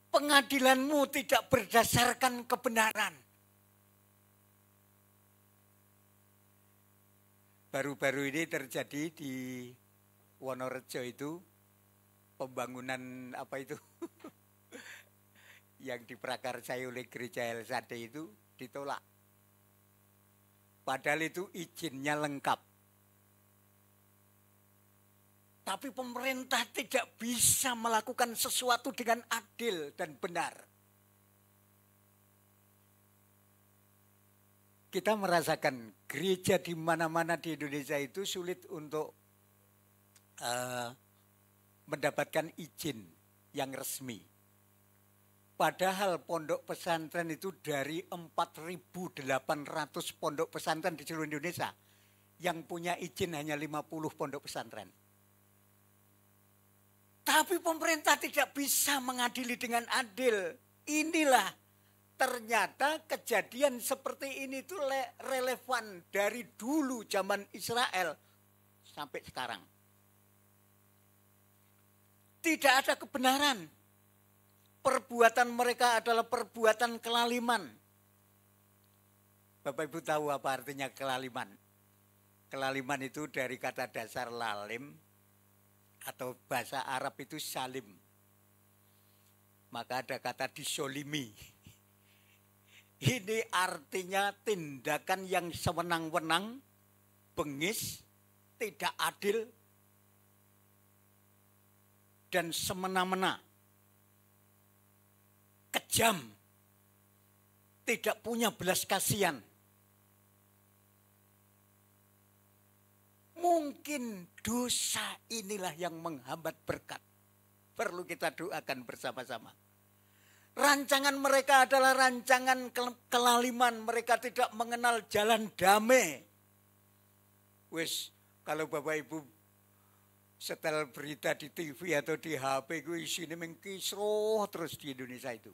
Pengadilanmu tidak berdasarkan kebenaran. Baru-baru ini terjadi di Wonorejo itu pembangunan apa itu yang diprakarsai oleh gereja LSAD itu ditolak. Padahal itu izinnya lengkap. Tapi pemerintah tidak bisa melakukan sesuatu dengan adil dan benar. Kita merasakan gereja di mana-mana di Indonesia itu sulit untuk mendapatkan izin yang resmi. Padahal pondok pesantren itu dari 4.800 pondok pesantren di seluruh Indonesia. Yang punya izin hanya 50 pondok pesantren. Tapi pemerintah tidak bisa mengadili dengan adil. Inilah ternyata kejadian seperti ini itu relevan dari dulu zaman Israel sampai sekarang. Tidak ada kebenaran. Perbuatan mereka adalah perbuatan kelaliman. Bapak Ibu tahu apa artinya kelaliman? Kelaliman itu dari kata dasar lalim atau bahasa Arab itu salim. Maka ada kata disolimi. Ini artinya tindakan yang sewenang-wenang, bengis, tidak adil, dan semena-mena. Kejam, tidak punya belas kasihan. Mungkin dosa inilah yang menghambat berkat. Perlu kita doakan bersama-sama. Rancangan mereka adalah rancangan kelaliman. Mereka tidak mengenal jalan damai. Kalau Bapak Ibu setel berita di TV atau di HP, gue isinya mengkisruh terus di Indonesia itu.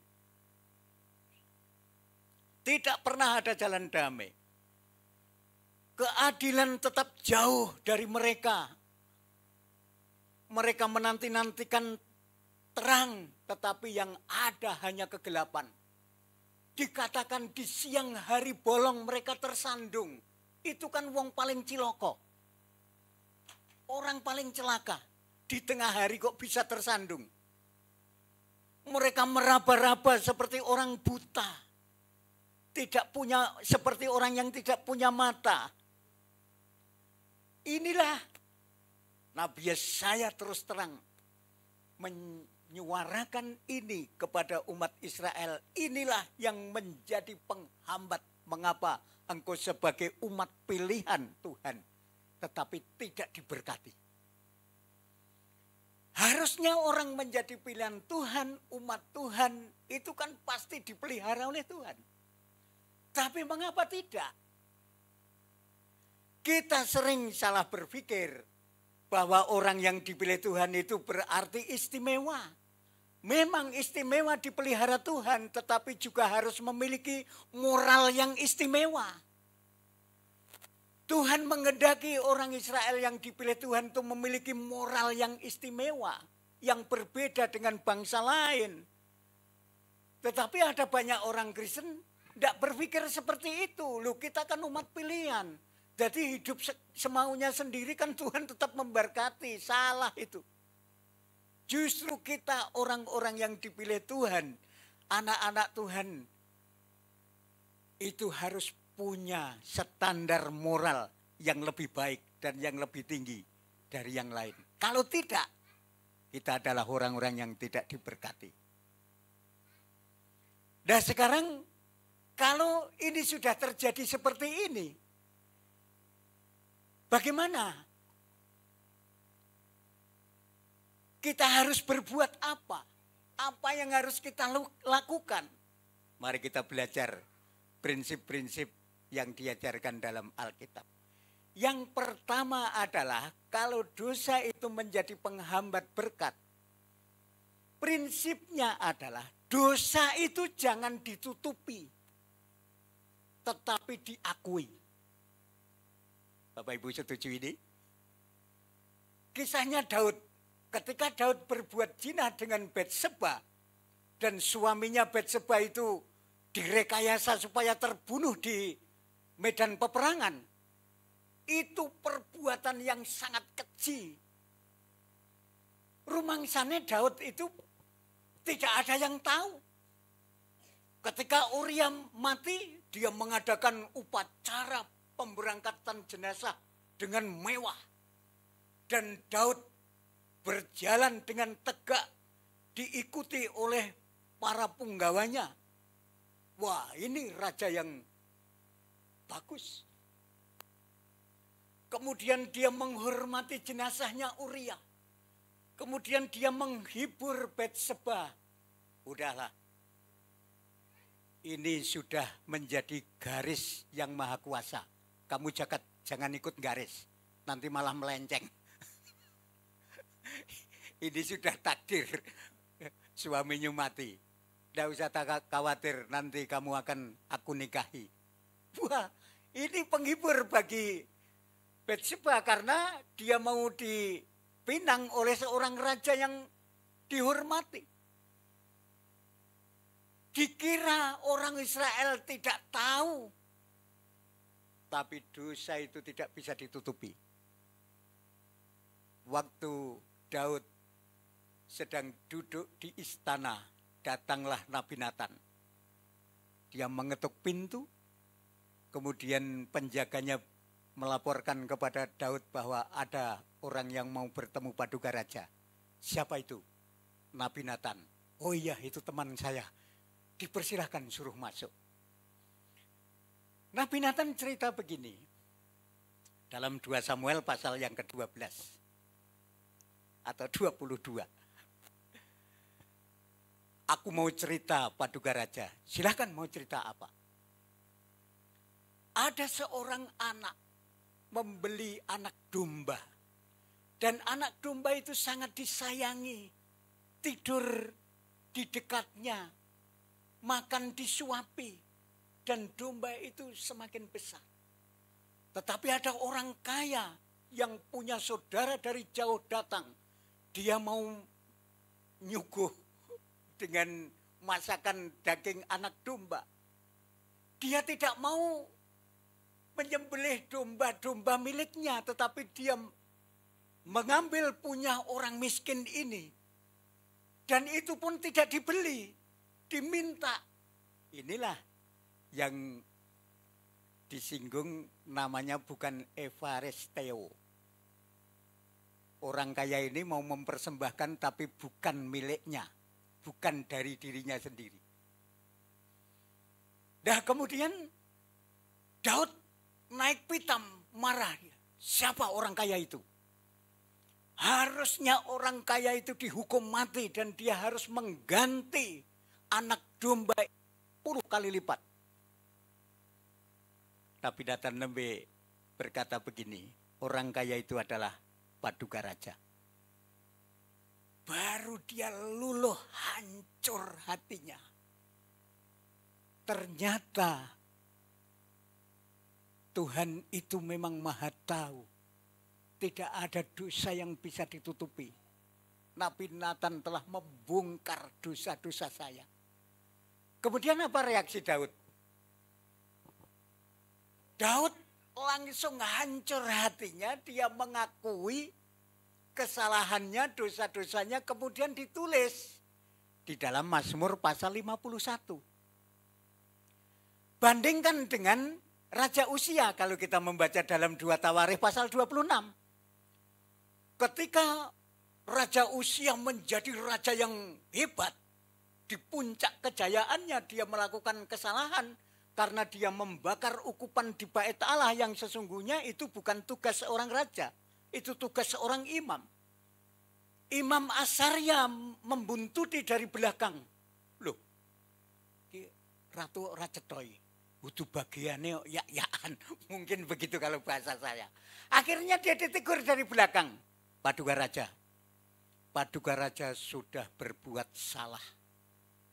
Tidak pernah ada jalan damai. Keadilan tetap jauh dari mereka. Mereka menanti-nantikan terang, tetapi yang ada hanya kegelapan. Dikatakan di siang hari bolong mereka tersandung. Itu kan wong paling ciloko. Orang paling celaka. Di tengah hari kok bisa tersandung. Mereka meraba-raba seperti orang buta. Tidak punya, seperti orang yang tidak punya mata. Inilah Nabi Yesaya terus terang menyuarakan ini kepada umat Israel. Inilah yang menjadi penghambat mengapa engkau sebagai umat pilihan Tuhan tetapi tidak diberkati. Harusnya orang menjadi pilihan Tuhan, umat Tuhan itu kan pasti dipelihara oleh Tuhan. Tapi mengapa tidak? Kita sering salah berpikir bahwa orang yang dipilih Tuhan itu berarti istimewa. Memang istimewa dipelihara Tuhan, tetapi juga harus memiliki moral yang istimewa. Tuhan menghendaki orang Israel yang dipilih Tuhan itu memiliki moral yang istimewa, yang berbeda dengan bangsa lain. Tetapi ada banyak orang Kristen tidak berpikir seperti itu. Loh, kita kan umat pilihan. Jadi hidup semaunya sendiri kan Tuhan tetap memberkati. Salah itu. Justru kita orang-orang yang dipilih Tuhan, anak-anak Tuhan, itu harus punya standar moral yang lebih baik dan yang lebih tinggi dari yang lain. Kalau tidak, kita adalah orang-orang yang tidak diberkati. Dan sekarang kalau ini sudah terjadi seperti ini, bagaimana? Kita harus berbuat apa? Apa yang harus kita lakukan? Mari kita belajar prinsip-prinsip yang diajarkan dalam Alkitab. Yang pertama adalah kalau dosa itu menjadi penghambat berkat, prinsipnya adalah dosa itu jangan ditutupi, tetapi diakui. Bapak Ibu setuju ini? kisahnya Daud. Ketika Daud berbuat zina dengan Batseba dan suaminya Batseba itu direkayasa supaya terbunuh di medan peperangan. Itu perbuatan yang sangat keji. Rumangsane Daud itu tidak ada yang tahu. Ketika Uria mati, dia mengadakan upacara pemberangkatan jenazah dengan mewah. Dan Daud berjalan dengan tegak diikuti oleh para punggawanya. Wah, ini raja yang bagus. Kemudian dia menghormati jenazahnya Uria. Kemudian dia menghibur Batseba. Udahlah. Ini sudah menjadi garis yang maha kuasa. Kamu jangan ikut garis. Nanti malah melenceng. Ini sudah takdir. Suaminya mati. Tidak usah khawatir, nanti kamu akan aku nikahi. Wah, ini penghibur bagi Batseba karena dia mau dipinang oleh seorang raja yang dihormati. Dikira orang Israel tidak tahu. Tapi dosa itu tidak bisa ditutupi. Waktu Daud sedang duduk di istana, datanglah Nabi Natan. Dia mengetuk pintu, kemudian penjaganya melaporkan kepada Daud bahwa ada orang yang mau bertemu Paduka Raja. Siapa itu? Nabi Natan. Oh iya, itu teman saya. Dipersilahkan suruh masuk. Nabi Natan cerita begini. Dalam 2 Samuel pasal yang ke-12. Atau 22. Aku mau cerita Paduka Raja. Silahkan mau cerita apa? Ada seorang anak membeli anak domba. Dan anak domba itu sangat disayangi. Tidur di dekatnya. Makan disuapi. Dan domba itu semakin besar. Tetapi ada orang kaya yang punya saudara dari jauh datang. Dia mau nyuguh dengan masakan daging anak domba. Dia tidak mau menyembelih domba-domba miliknya, tetapi dia mengambil punya orang miskin ini. Dan itu pun tidak dibeli, diminta. Inilah yang disinggung namanya bukan Evaresteo. Orang kaya ini mau mempersembahkan tapi bukan miliknya. Bukan dari dirinya sendiri. Nah kemudian Daud naik pitam marah. Siapa orang kaya itu? Harusnya orang kaya itu dihukum mati dan dia harus mengganti anak domba 10 kali lipat. Tapi Natan Nembe berkata begini, orang kaya itu adalah Paduka Raja. Baru dia luluh, hancur hatinya. Ternyata Tuhan itu memang maha tahu. Tidak ada dosa yang bisa ditutupi. Nabi Natan telah membongkar dosa-dosa saya. Kemudian apa reaksi Daud? Daud langsung hancur hatinya, dia mengakui kesalahannya, dosa-dosanya, kemudian ditulis di dalam Mazmur pasal 51. Bandingkan dengan Raja Uzia kalau kita membaca dalam 2 Tawarikh pasal 26. Ketika Raja Uzia menjadi raja yang hebat, di puncak kejayaannya dia melakukan kesalahan, karena dia membakar ukupan di bait Allah yang sesungguhnya itu bukan tugas seorang raja. Itu tugas seorang imam. Imam Asarya membuntuti dari belakang. Loh, Ratu Racetoy. Butuh bagiannya ya-yaan. Mungkin begitu kalau bahasa saya. Akhirnya dia ditegur dari belakang. Paduka Raja. Paduka Raja sudah berbuat salah.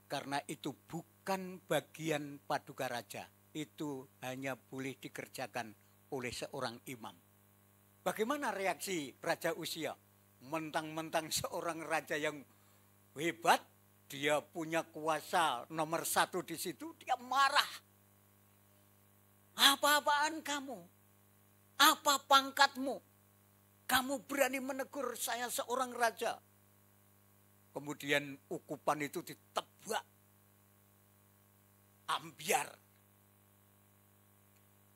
Karena itu bukan bagian Paduka Raja. Itu hanya boleh dikerjakan oleh seorang imam. Bagaimana reaksi Raja Uzia? Mentang-mentang seorang raja yang hebat, dia punya kuasa nomor 1 di situ, dia marah. Apa-apaan kamu? Apa pangkatmu? Kamu berani menegur saya seorang raja. Kemudian ukupan itu ditebak. Ambyar.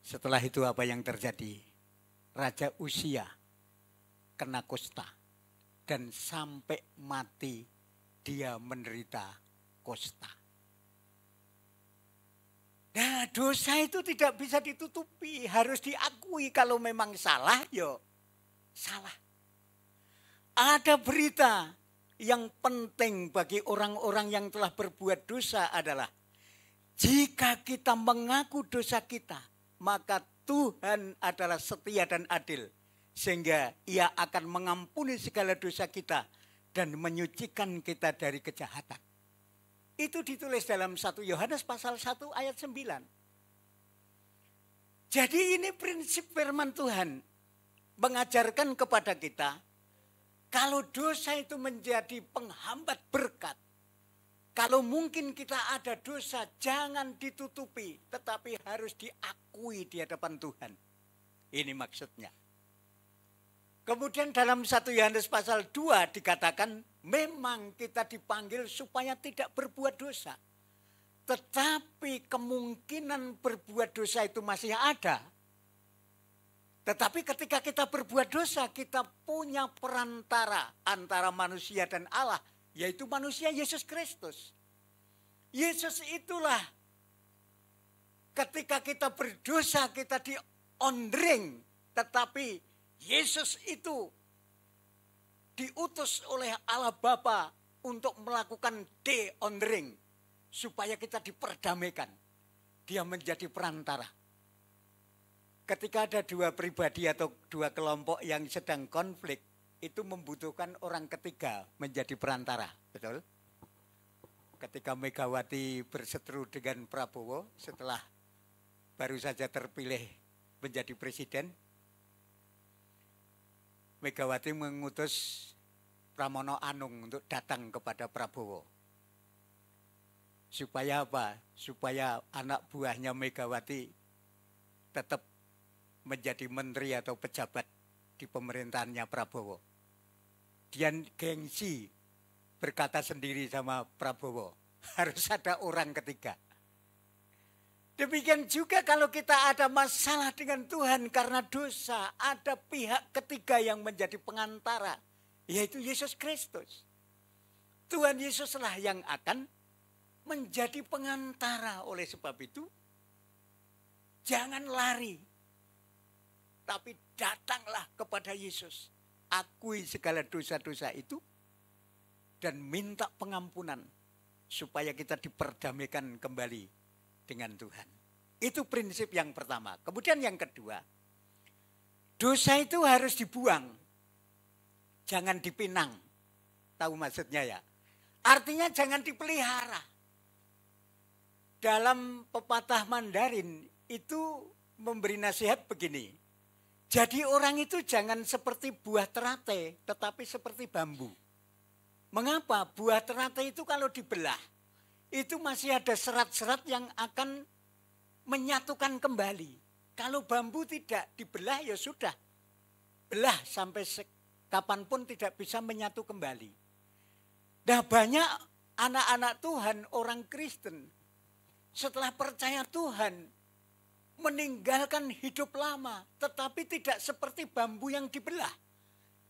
Setelah itu apa yang terjadi? Raja Uzia kena kusta. Dan sampai mati dia menderita kusta. Nah, dosa itu tidak bisa ditutupi, harus diakui. Kalau memang salah, yo salah. Ada berita yang penting bagi orang-orang yang telah berbuat dosa adalah jika kita mengaku dosa kita, maka Tuhan adalah setia dan adil. Sehingga ia akan mengampuni segala dosa kita dan menyucikan kita dari kejahatan. Itu ditulis dalam 1 Yohanes pasal 1 ayat 9. Jadi ini prinsip firman Tuhan. Mengajarkan kepada kita, kalau dosa itu menjadi penghambat berkat. Kalau mungkin kita ada dosa, jangan ditutupi. Tetapi harus diakui di hadapan Tuhan. Ini maksudnya. Kemudian dalam 1 Yohanes pasal 2 dikatakan memang kita dipanggil supaya tidak berbuat dosa. Tetapi kemungkinan berbuat dosa itu masih ada. Tetapi ketika kita berbuat dosa, kita punya perantara antara manusia dan Allah, yaitu manusia Yesus Kristus. Yesus itulah ketika kita berdosa kita diondring, tetapi Yesus itu diutus oleh Allah Bapa untuk melakukan de-ondering supaya kita diperdamaikan. Dia menjadi perantara. Ketika ada dua pribadi atau dua kelompok yang sedang konflik, itu membutuhkan orang ketiga menjadi perantara, betul? Ketika Megawati berseteru dengan Prabowo setelah baru saja terpilih menjadi presiden, Megawati mengutus Pramono Anung untuk datang kepada Prabowo. Supaya apa? Supaya anak buahnya Megawati tetap menjadi menteri atau pejabat di pemerintahannya Prabowo. Dia gengsi berkata sendiri sama Prabowo, harus ada orang ketiga. Demikian juga kalau kita ada masalah dengan Tuhan karena dosa, ada pihak ketiga yang menjadi pengantara, yaitu Yesus Kristus. Tuhan Yesuslah yang akan menjadi pengantara. Oleh sebab itu, jangan lari, tapi datanglah kepada Yesus. Akui segala dosa-dosa itu dan minta pengampunan supaya kita diperdamaikan kembali dengan Tuhan. Itu prinsip yang pertama. Kemudian yang kedua, dosa itu harus dibuang. Jangan dipinang. Tahu maksudnya ya? Artinya jangan dipelihara. Dalam pepatah Mandarin itu memberi nasihat begini. Jadi orang itu jangan seperti buah teratai, tetapi seperti bambu. Mengapa? Buah teratai itu kalau dibelah, itu masih ada serat-serat yang akan menyatukan kembali. Kalau bambu tidak dibelah ya sudah. Belah sampai kapanpun tidak bisa menyatu kembali. Nah banyak anak-anak Tuhan, orang Kristen, setelah percaya Tuhan, meninggalkan hidup lama, tetapi tidak seperti bambu yang dibelah.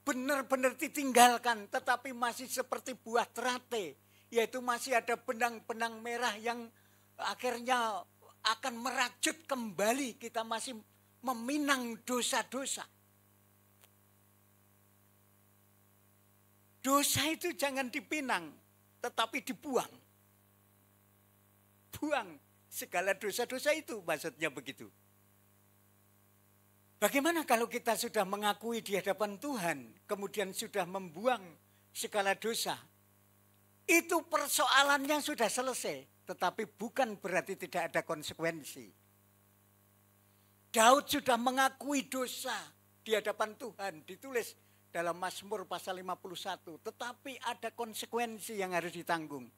Benar-benar ditinggalkan, tetapi masih seperti buah teratai. Yaitu masih ada benang-benang merah yang akhirnya akan merajut kembali. Kita masih meminang dosa-dosa. Dosa itu jangan dipinang, tetapi dibuang. Buang segala dosa-dosa itu, maksudnya begitu. Bagaimana kalau kita sudah mengakui di hadapan Tuhan, kemudian sudah membuang segala dosa? Itu persoalannya sudah selesai, tetapi bukan berarti tidak ada konsekuensi. Daud sudah mengakui dosa di hadapan Tuhan, ditulis dalam Mazmur pasal 51. Tetapi ada konsekuensi yang harus ditanggung.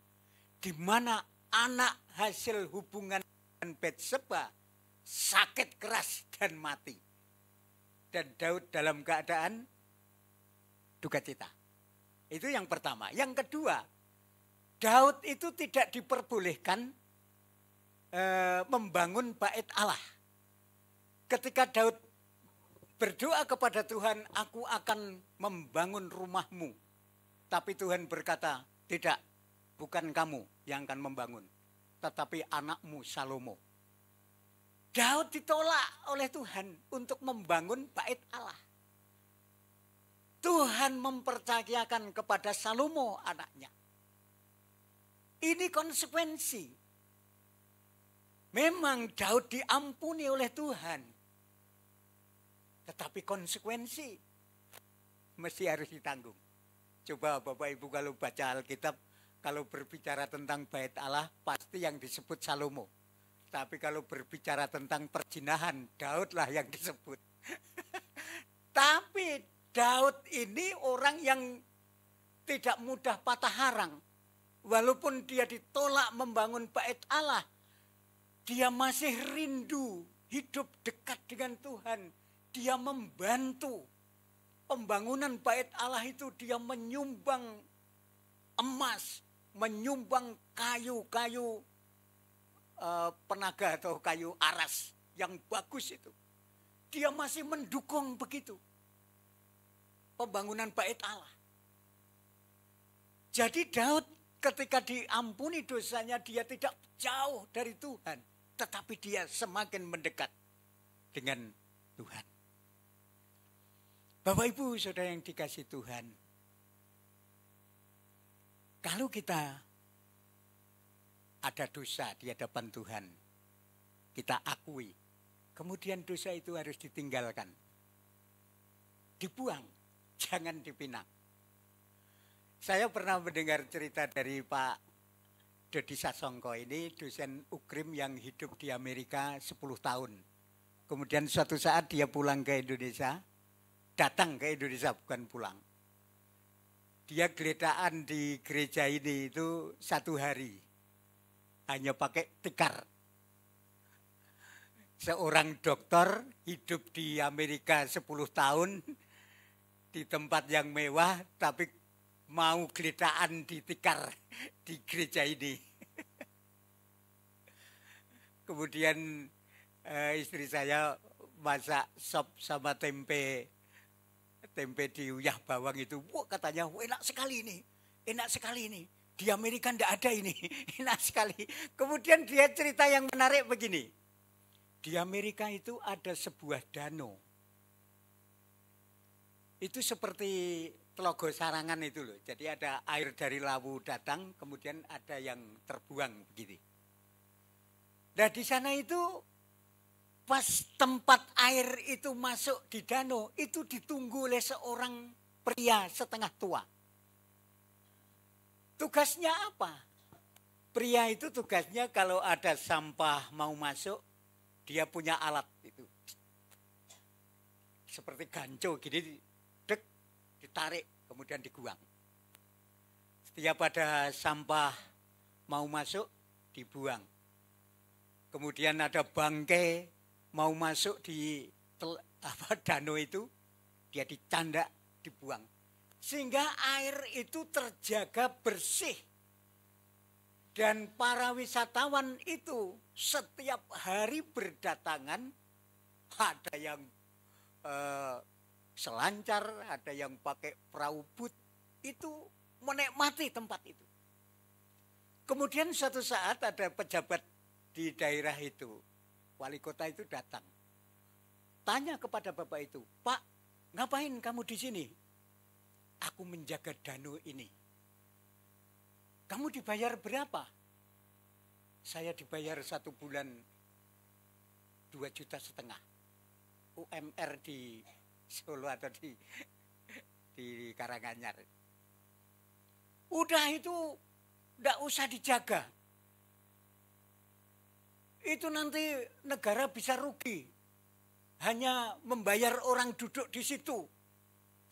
Di mana anak hasil hubungan dengan Batseba sakit keras dan mati. Dan Daud dalam keadaan duka cita. Itu yang pertama. Yang kedua, Daud itu tidak diperbolehkan membangun bait Allah. Ketika Daud berdoa kepada Tuhan, aku akan membangun rumahmu. Tapi Tuhan berkata, tidak, bukan kamu yang akan membangun, tetapi anakmu Salomo. Daud ditolak oleh Tuhan untuk membangun bait Allah. Tuhan mempercayakan kepada Salomo anaknya. Ini konsekuensi. Memang Daud diampuni oleh Tuhan. Tetapi konsekuensi mesti harus ditanggung. Coba Bapak Ibu kalau baca Alkitab, kalau berbicara tentang bait Allah, pasti yang disebut Salomo. Tapi kalau berbicara tentang perzinahan, Daudlah yang disebut. Tapi Daud ini orang yang tidak mudah patah harang. Walaupun dia ditolak membangun bait Allah, dia masih rindu hidup dekat dengan Tuhan. Dia membantu pembangunan bait Allah itu, dia menyumbang emas, menyumbang kayu-kayu penaga atau kayu aras yang bagus itu. Dia masih mendukung begitu pembangunan bait Allah. Jadi Daud ketika diampuni dosanya, dia tidak jauh dari Tuhan, tetapi dia semakin mendekat dengan Tuhan. Bapak Ibu Saudara yang dikasihi Tuhan, kalau kita ada dosa di hadapan Tuhan, kita akui, kemudian dosa itu harus ditinggalkan, dibuang, jangan dipinang. Saya pernah mendengar cerita dari Pak Dodi Sasongko, ini dosen UGRIM yang hidup di Amerika 10 tahun. Kemudian suatu saat dia pulang ke Indonesia, datang ke Indonesia bukan pulang. Dia geledaan di gereja ini itu 1 hari, hanya pakai tikar. Seorang dokter hidup di Amerika 10 tahun, di tempat yang mewah, tapi mau geledaan di tikar di gereja ini. Kemudian istri saya masak sop sama tempe diuyah bawang itu. Wah, katanya enak sekali ini, enak sekali ini. Di Amerika tidak ada ini, enak sekali. Kemudian dia cerita yang menarik begini. Di Amerika itu ada sebuah danau. Itu seperti Telaga Sarangan itu loh. Jadi ada air dari lawu datang, kemudian ada yang terbuang begitu. Nah di sana itu pas tempat air itu masuk di danau, itu ditunggu oleh seorang pria setengah tua. Tugasnya apa? Pria itu tugasnya kalau ada sampah mau masuk, dia punya alat itu. Seperti ganco gini, ditarik, kemudian dibuang. Setiap ada sampah mau masuk, dibuang. Kemudian ada bangkai mau masuk di danau itu, dia dicandak, dibuang. Sehingga air itu terjaga bersih. Dan para wisatawan itu setiap hari berdatangan, ada yang selancar, ada yang pakai perahu but, itu menikmati tempat itu. Kemudian suatu saat ada pejabat di daerah itu, wali kota itu datang. Tanya kepada bapak itu, Pak, ngapain kamu di sini? Aku menjaga danau ini. Kamu dibayar berapa? Saya dibayar 1 bulan 2,5 juta. UMR di Solo atau di Karanganyar. Udah itu enggak usah dijaga. Itu nanti negara bisa rugi. Hanya membayar orang duduk di situ.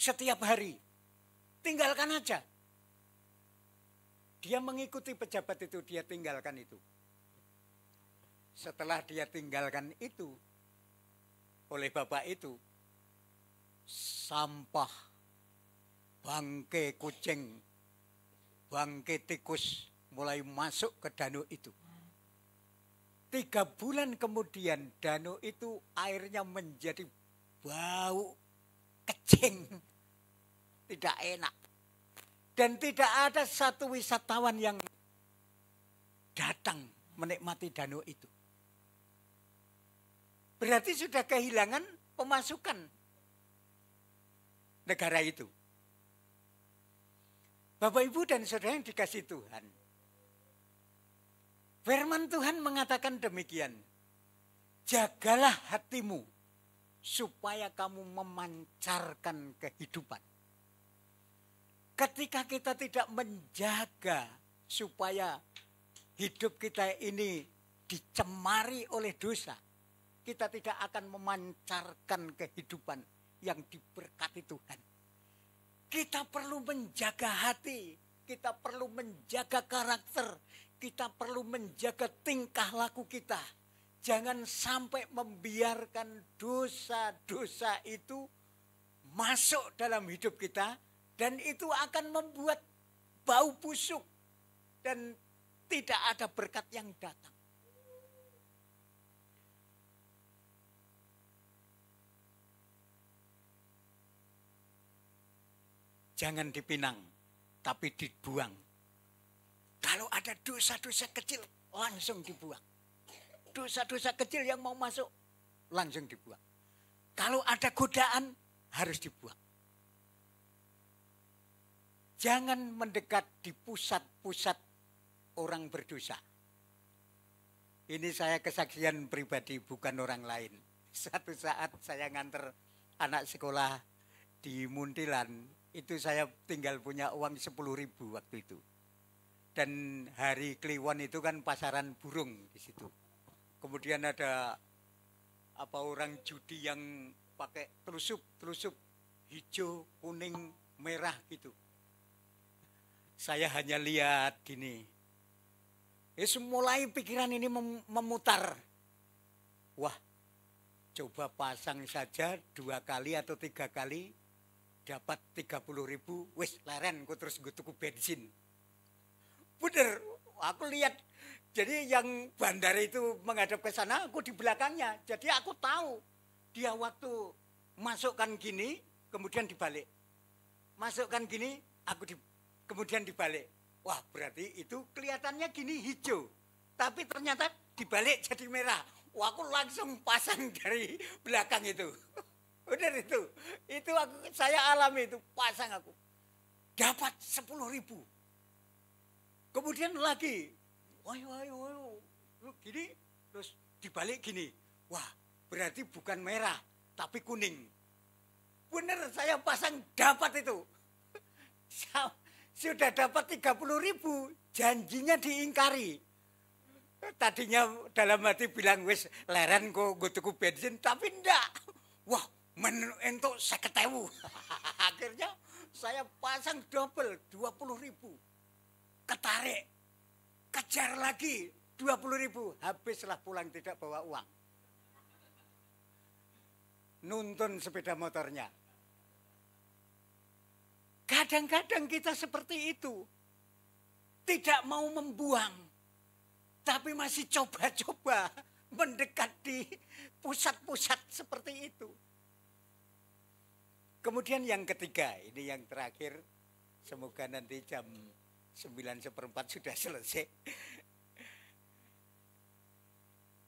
setiap hari. Tinggalkan aja. Dia mengikuti pejabat itu, dia tinggalkan itu. Setelah dia tinggalkan itu, oleh bapak itu, sampah, bangkai kucing, bangkai tikus mulai masuk ke danau itu. 3 bulan kemudian danau itu airnya menjadi bau kecing, tidak enak. Dan tidak ada satu wisatawan yang datang menikmati danau itu. Berarti sudah kehilangan pemasukan negara itu. Bapak, Ibu, dan saudara yang dikasihi Tuhan. Firman Tuhan mengatakan demikian. Jagalah hatimu supaya kamu memancarkan kehidupan. Ketika kita tidak menjaga supaya hidup kita ini dicemari oleh dosa, kita tidak akan memancarkan kehidupan yang diberkati Tuhan. Kita perlu menjaga hati, kita perlu menjaga karakter, kita perlu menjaga tingkah laku kita. Jangan sampai membiarkan dosa-dosa itu masuk dalam hidup kita. Dan itu akan membuat bau busuk dan tidak ada berkat yang datang. Jangan dipinang, tapi dibuang. Kalau ada dosa-dosa kecil, langsung dibuang. Dosa-dosa kecil yang mau masuk, langsung dibuang. Kalau ada godaan, harus dibuang. Jangan mendekat di pusat-pusat orang berdosa. Ini saya kesaksian pribadi, bukan orang lain. Satu saat saya nganter anak sekolah di Muntilan, itu saya tinggal punya uang 10.000 waktu itu. Dan hari Kliwon itu kan pasaran burung di situ. Kemudian ada orang judi yang pakai telusup hijau, kuning, merah gitu. Saya hanya lihat gini. Mulai pikiran ini memutar. Wah, coba pasang saja 2 kali atau 3 kali dapat 30.000, wis leren ku terus gue tuku bensin. Bener, aku lihat. Jadi yang bandar itu menghadap ke sana, aku di belakangnya. Jadi aku tahu dia waktu masukkan gini, kemudian dibalik. Masukkan gini, kemudian dibalik. Wah, berarti itu kelihatannya gini hijau. Tapi ternyata dibalik jadi merah. Wah, aku langsung pasang dari belakang itu. Udah itu. Itu saya alami itu, pasang aku. Dapat 10.000. Kemudian lagi. Wah, gini, terus dibalik gini. Wah, berarti bukan merah, tapi kuning. Bener, saya pasang dapat itu. Sudah dapat 30.000, janjinya diingkari. Tadinya dalam hati bilang, wis leren kok gue tuku bensin, tapi enggak. Wah, entuk 50.000. Akhirnya saya pasang double 20.000. Ketarik, kejar lagi 20.000. Habislah pulang tidak bawa uang. Nuntun sepeda motornya. Kadang-kadang kita seperti itu. Tidak mau membuang. Tapi masih coba-coba mendekat di pusat-pusat seperti itu. Kemudian yang ketiga, ini yang terakhir. Semoga nanti jam 9:15 sudah selesai.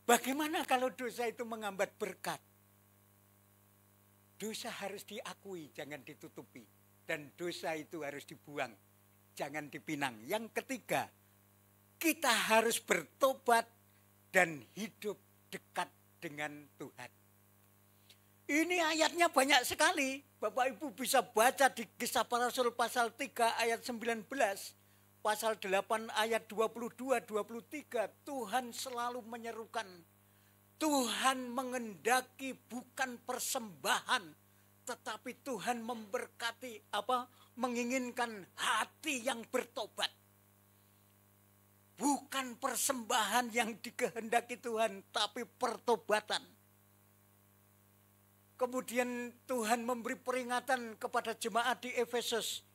Bagaimana kalau dosa itu menghambat berkat? Dosa harus diakui, jangan ditutupi. Dan dosa itu harus dibuang, jangan dipinang. Yang ketiga, kita harus bertobat dan hidup dekat dengan Tuhan. Ini ayatnya banyak sekali. Bapak Ibu bisa baca di Kisah Para Rasul pasal 3 ayat 19. Pasal 8 ayat 22-23. Tuhan selalu menyerukan. Tuhan mengendaki bukan persembahan, tetapi Tuhan memberkati menginginkan hati yang bertobat. Bukan persembahan yang dikehendaki Tuhan, tapi pertobatan. Kemudian Tuhan memberi peringatan kepada jemaat di Efesus,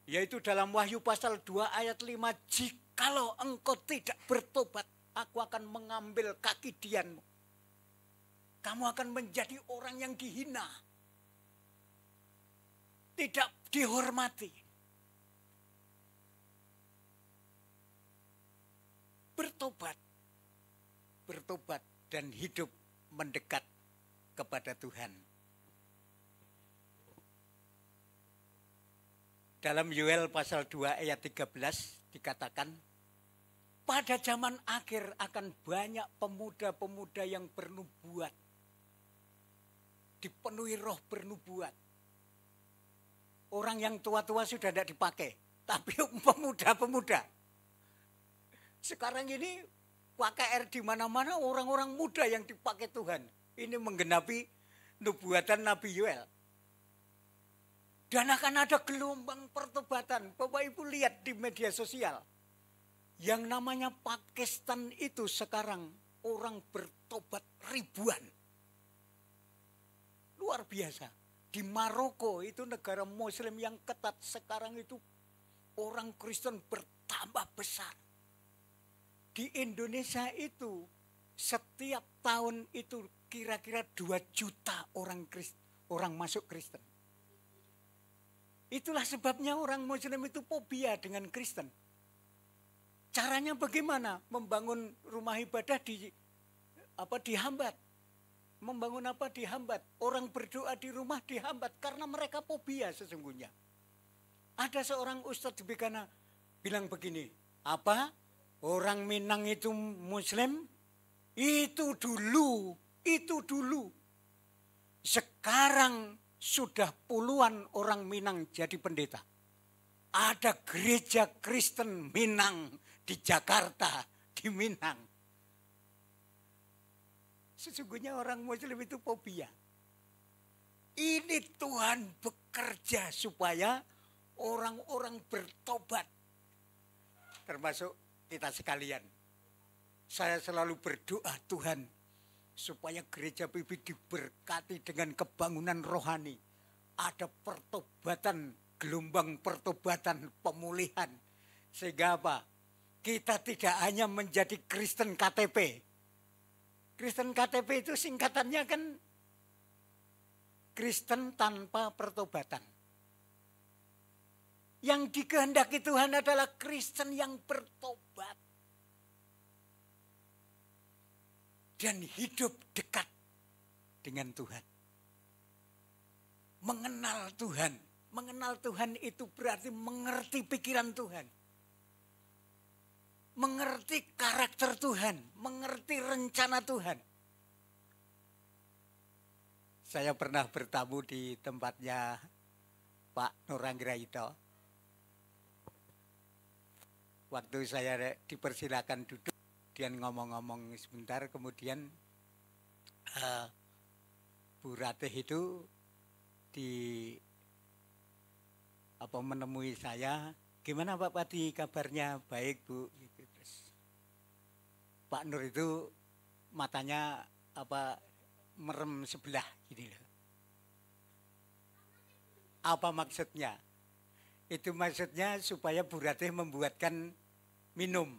yaitu dalam Wahyu pasal 2 ayat 5, jikalau engkau tidak bertobat, aku akan mengambil kaki dianmu. Kamu akan menjadi orang yang dihina, tidak dihormati. Bertobat dan hidup mendekat kepada Tuhan. Dalam Yoel pasal 2 ayat 13 dikatakan, pada zaman akhir akan banyak pemuda-pemuda yang bernubuat, dipenuhi roh bernubuat. Orang yang tua-tua sudah tidak dipakai, tapi pemuda-pemuda. Sekarang ini KKR di mana-mana orang-orang muda yang dipakai Tuhan. Ini menggenapi nubuatan Nabi Yoel. Dan akan ada gelombang pertobatan. Bapak Ibu lihat di media sosial. Yang namanya Pakistan itu sekarang orang bertobat ribuan. Luar biasa. Di Maroko itu negara Muslim yang ketat, sekarang itu orang Kristen bertambah besar. Di Indonesia itu setiap tahun itu kira-kira 2 juta orang masuk Kristen. Itulah sebabnya orang Muslim itu fobia dengan Kristen. Caranya bagaimana? Membangun rumah ibadah dihambat. Membangun dihambat. Orang berdoa di rumah dihambat karena mereka fobia sesungguhnya. Ada seorang ustadz di Bekana bilang begini, orang Minang itu Muslim? Itu dulu. Sekarang sudah puluhan orang Minang jadi pendeta. Ada gereja Kristen Minang di Jakarta, di Minang. Sesungguhnya orang Muslim itu fobia. Ini Tuhan bekerja supaya orang-orang bertobat. Termasuk kita sekalian. Saya selalu berdoa Tuhan supaya gereja PIB diberkati dengan kebangunan rohani. Ada pertobatan, gelombang pertobatan, pemulihan. Sehingga kita tidak hanya menjadi Kristen KTP. Kristen KTP itu singkatannya kan Kristen tanpa pertobatan. Yang dikehendaki Tuhan adalah Kristen yang bertobat. Dan hidup dekat dengan Tuhan. Mengenal Tuhan. Mengenal Tuhan itu berarti mengerti pikiran Tuhan. Mengerti karakter Tuhan. Mengerti rencana Tuhan. Saya pernah bertamu di tempatnya Pak Nuranggraito. Waktu saya dipersilakan duduk, dia ngomong-ngomong sebentar, kemudian Bu Ratih itu menemui saya, gimana Pak Padi kabarnya? Baik Bu. Gitu. Terus Pak Nur itu matanya merem sebelah gini loh. Apa maksudnya? Itu maksudnya supaya Bu Ratih membuatkan minum.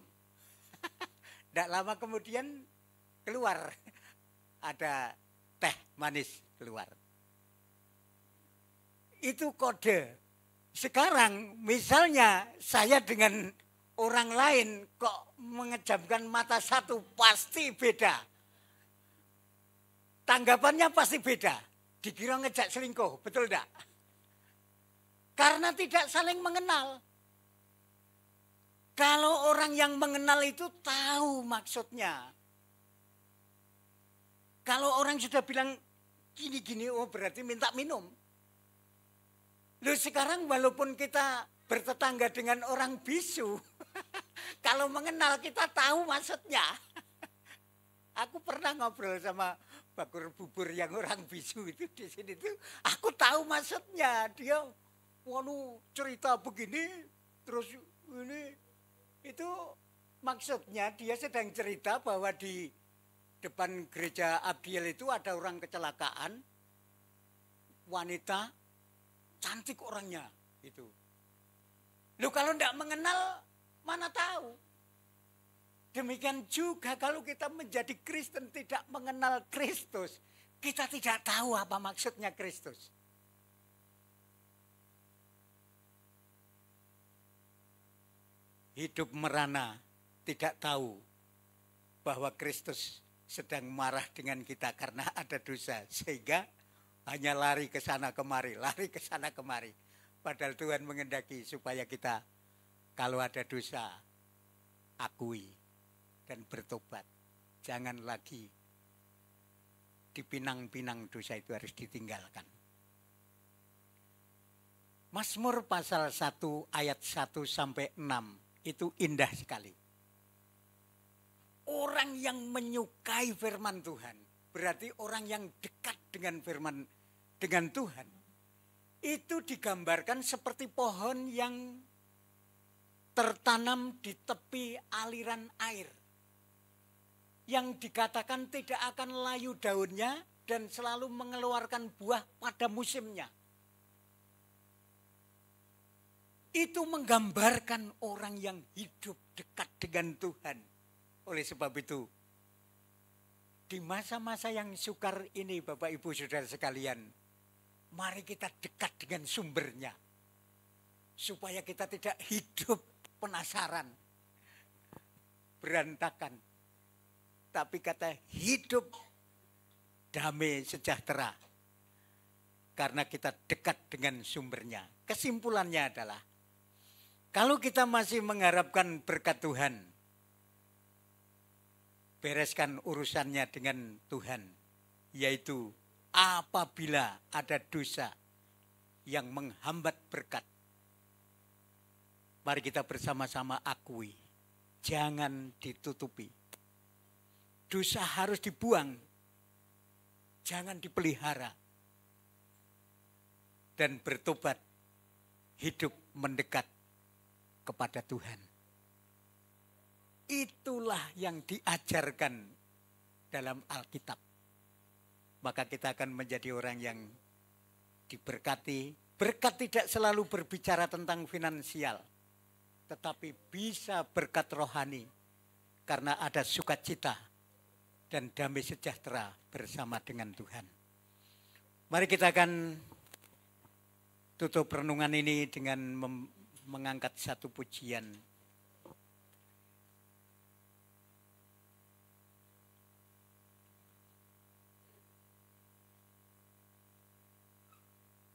Tidak lama kemudian keluar ada teh manis keluar. Itu kode. Sekarang misalnya saya dengan orang lain kok mengejamkan mata satu, pasti beda. Tanggapannya pasti beda. Dikira ngejak selingkuh, betul tidak? Karena tidak saling mengenal. Kalau orang yang mengenal itu tahu maksudnya. Kalau orang sudah bilang gini-gini, oh berarti minta minum. Loh sekarang walaupun kita bertetangga dengan orang bisu, kalau mengenal kita tahu maksudnya. Aku pernah ngobrol sama bakul bubur yang orang bisu itu di sini tuh aku tahu maksudnya. Dia cerita begini terus ini itu maksudnya dia sedang cerita bahwa di depan gereja Abdiel itu ada orang kecelakaan, wanita cantik orangnya itu. Lu kalau tidak mengenal mana tahu. Demikian juga kalau kita menjadi Kristen tidak mengenal Kristus, kita tidak tahu apa maksudnya Kristus. Hidup merana tidak tahu bahwa Kristus sedang marah dengan kita karena ada dosa. Sehingga hanya lari ke sana kemari, lari ke sana kemari. Padahal Tuhan menghendaki supaya kita kalau ada dosa, akui dan bertobat. Jangan lagi dipinang-pinang dosa itu harus ditinggalkan. Mazmur pasal 1 ayat 1 sampai 6 itu indah sekali. Orang yang menyukai firman Tuhan, berarti orang yang dekat dengan dengan Tuhan, itu digambarkan seperti pohon yang tertanam di tepi aliran air. Yang dikatakan tidak akan layu daunnya dan selalu mengeluarkan buah pada musimnya. Itu menggambarkan orang yang hidup dekat dengan Tuhan. Oleh sebab itu, di masa-masa yang sukar ini Bapak Ibu Saudara sekalian, mari kita dekat dengan sumbernya. Supaya kita tidak hidup penasaran, berantakan. Tapi kata hidup damai sejahtera. Karena kita dekat dengan sumbernya. Kesimpulannya adalah, kalau kita masih mengharapkan berkat Tuhan, bereskan urusannya dengan Tuhan. Yaitu apabila ada dosa yang menghambat berkat. Mari kita bersama-sama akui. Jangan ditutupi. Dosa harus dibuang. Jangan dipelihara. Dan bertobat. Hidup mendekat kepada Tuhan. Itulah yang diajarkan dalam Alkitab. Maka kita akan menjadi orang yang diberkati. Berkat tidak selalu berbicara tentang finansial. Tetapi bisa berkat rohani. Karena ada sukacita dan damai sejahtera bersama dengan Tuhan. Mari kita akan tutup renungan ini dengan mengangkat satu pujian.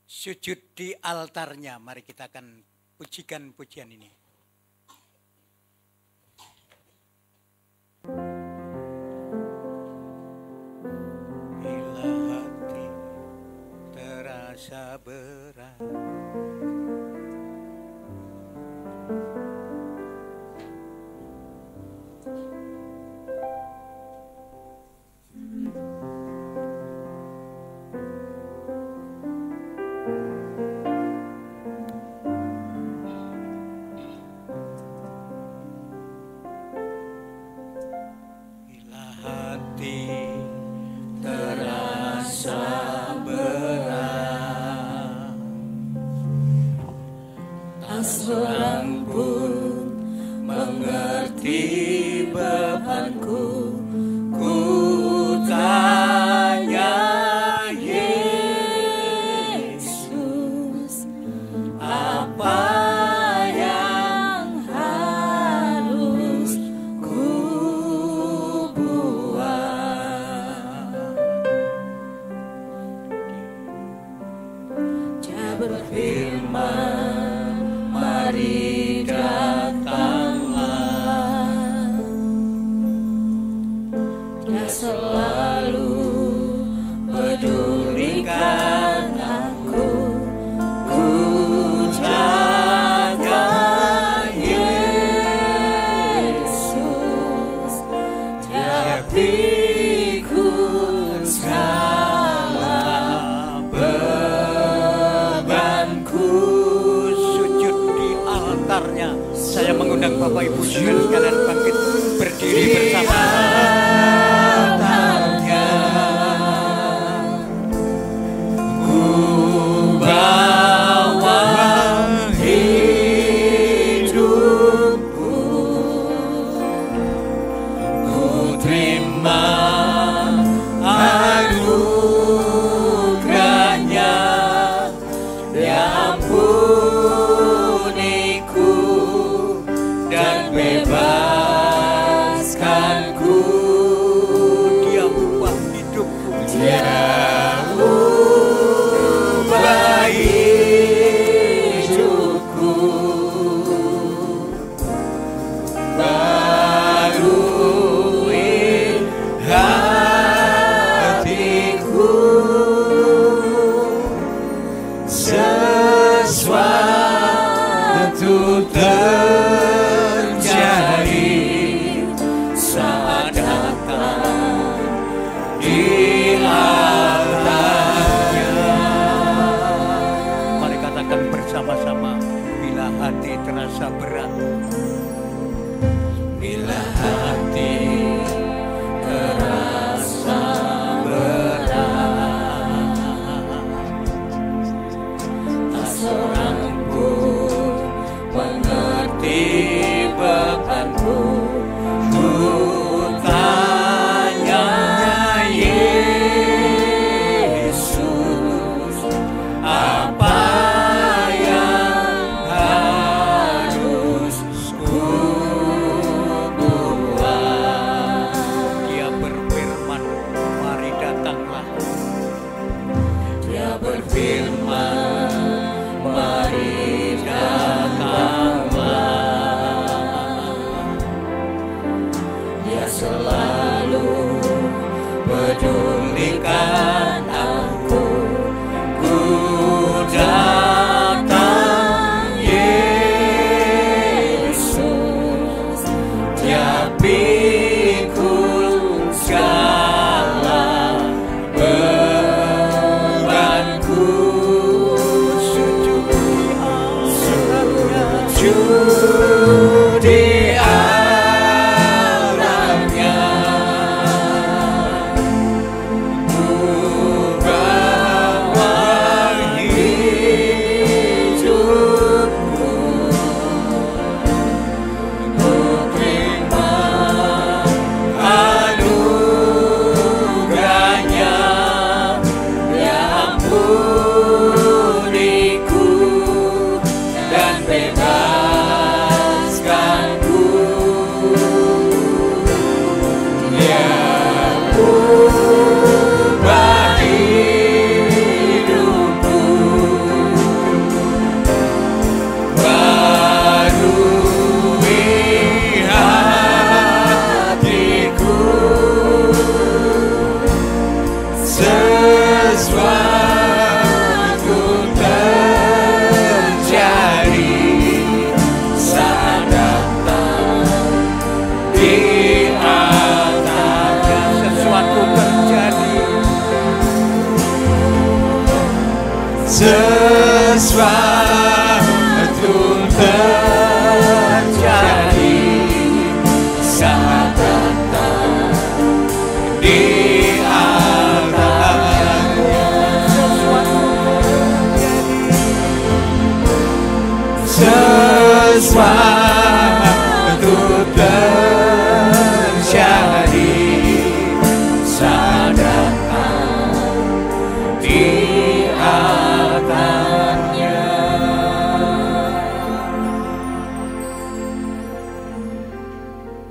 Sujud di altarnya, mari kita akan pujikan pujian ini. Bila hati terasa berat, seorang pun mengerti bebanku. Ku tanya Yesus, apa yang harus ku buat? Dia berfirman, mari datanglah. Dia selalu pedulikan aku. Ku jaga Yesus, Dia pikul undang Bapak Ibu sekalian bangkit berdiri bersama.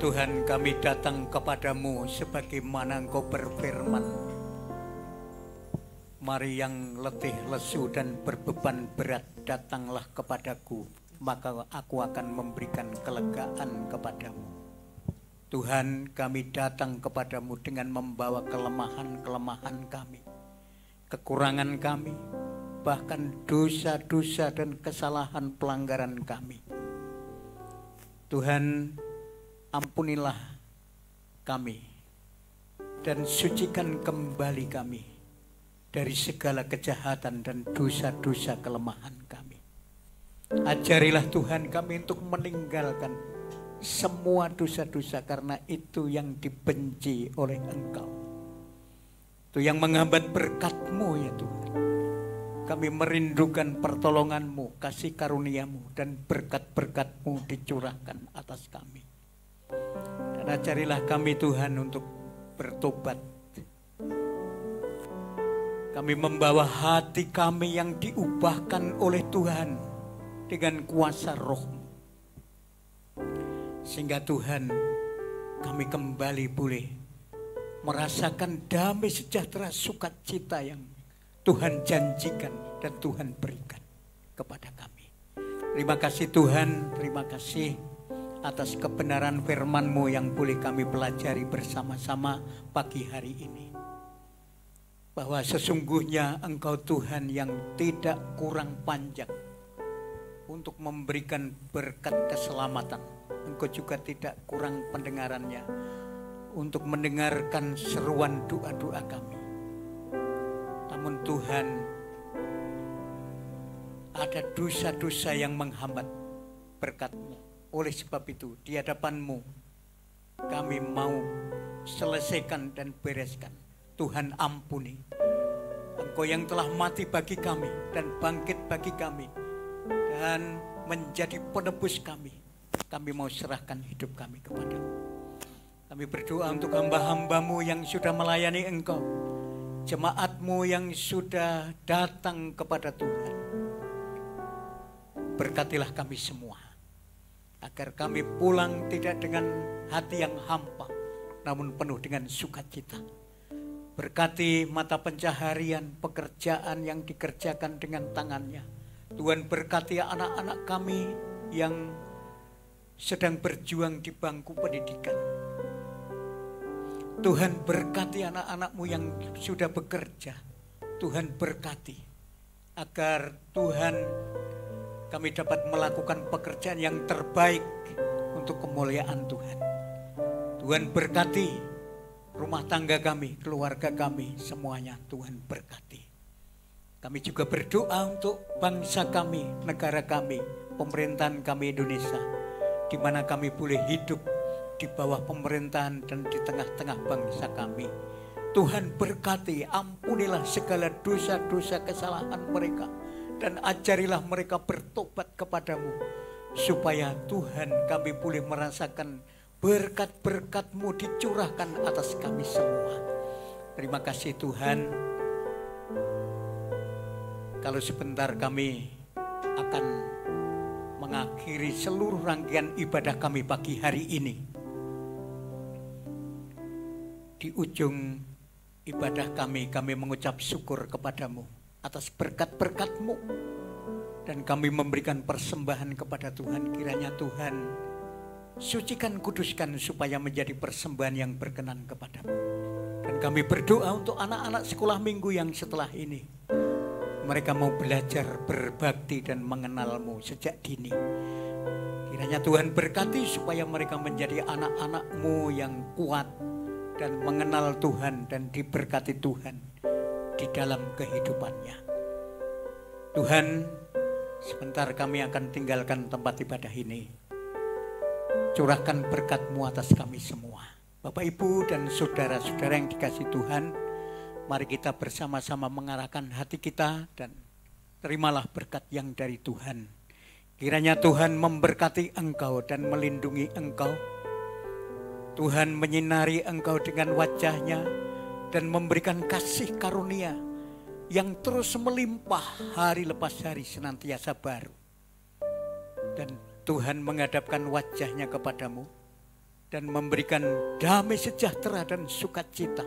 Tuhan, kami datang kepadamu sebagaimana Engkau berfirman. Mari yang letih, lesu dan berbeban berat, datanglah kepadaku, maka aku akan memberikan kelegaan kepadamu. Tuhan, kami datang kepadamu dengan membawa kelemahan-kelemahan kami, kekurangan kami, bahkan dosa-dosa dan kesalahan pelanggaran kami. Tuhan, ampunilah kami dan sucikan kembali kami dari segala kejahatan dan dosa-dosa kelemahan kami. Ajarilah Tuhan kami untuk meninggalkan semua dosa-dosa, karena itu yang dibenci oleh Engkau. Itu yang menghambat berkat-Mu ya Tuhan. Kami merindukan pertolongan-Mu, kasih karunia-Mu, dan berkat-berkat-Mu dicurahkan atas kami. Dan ajarilah kami Tuhan untuk bertobat. Kami membawa hati kami yang diubahkan oleh Tuhan dengan kuasa Roh-Mu. Sehingga Tuhan, kami kembali boleh merasakan damai sejahtera sukacita yang Tuhan janjikan dan Tuhan berikan kepada kami. Terima kasih Tuhan, terima kasih atas kebenaran firman-Mu yang boleh kami pelajari bersama-sama pagi hari ini. Bahwa sesungguhnya Engkau Tuhan yang tidak kurang panjang untuk memberikan berkat keselamatan. Engkau juga tidak kurang pendengarannya untuk mendengarkan seruan doa-doa kami. Namun Tuhan, ada dosa-dosa yang menghambat berkat-Mu. Oleh sebab itu, di hadapan-Mu kami mau selesaikan dan bereskan. Tuhan ampuni. Engkau yang telah mati bagi kami dan bangkit bagi kami dan menjadi penebus kami. Kami mau serahkan hidup kami kepada-Mu. Kami berdoa untuk hamba-hamba-Mu yang sudah melayani Engkau, jemaat-Mu yang sudah datang kepada Tuhan. Berkatilah kami semua, agar kami pulang tidak dengan hati yang hampa, namun penuh dengan sukacita. Berkati mata pencaharian, pekerjaan yang dikerjakan dengan tangannya. Tuhan berkati anak-anak kami yang sedang berjuang di bangku pendidikan. Tuhan berkati anak-anak-Mu yang sudah bekerja. Tuhan berkati agar Tuhan kami dapat melakukan pekerjaan yang terbaik untuk kemuliaan Tuhan. Tuhan berkati rumah tangga kami, keluarga kami, semuanya Tuhan berkati. Kami juga berdoa untuk bangsa kami, negara kami, pemerintahan kami Indonesia, di mana kami boleh hidup di bawah pemerintahan dan di tengah-tengah bangsa kami. Tuhan berkati, ampunilah segala dosa-dosa kesalahan mereka, dan ajarilah mereka bertobat kepadamu, supaya Tuhan kami boleh merasakan berkat-berkat-Mu dicurahkan atas kami semua. Terima kasih Tuhan. Kalau sebentar kami akan mengakhiri seluruh rangkaian ibadah kami pagi hari ini. Di ujung ibadah kami mengucap syukur kepadamu atas berkat-berkat-Mu. Dan kami memberikan persembahan kepada Tuhan. Kiranya Tuhan sucikan, kuduskan supaya menjadi persembahan yang berkenan kepadamu. Dan kami berdoa untuk anak-anak sekolah minggu yang setelah ini. Mereka mau belajar berbakti dan mengenal-Mu sejak dini. Kiranya Tuhan berkati supaya mereka menjadi anak-anak-Mu yang kuat dan mengenal Tuhan dan diberkati Tuhan di dalam kehidupannya. Tuhan, sebentar kami akan tinggalkan tempat ibadah ini. Curahkan berkat-Mu atas kami semua. Bapak, Ibu, dan saudara-saudara yang dikasihi Tuhan, mari kita bersama-sama mengarahkan hati kita dan terimalah berkat yang dari Tuhan. Kiranya Tuhan memberkati engkau dan melindungi engkau. Tuhan menyinari engkau dengan wajah-Nya dan memberikan kasih karunia yang terus melimpah hari lepas hari senantiasa baru. Dan Tuhan menghadapkan wajah-Nya kepadamu dan memberikan damai sejahtera dan sukacita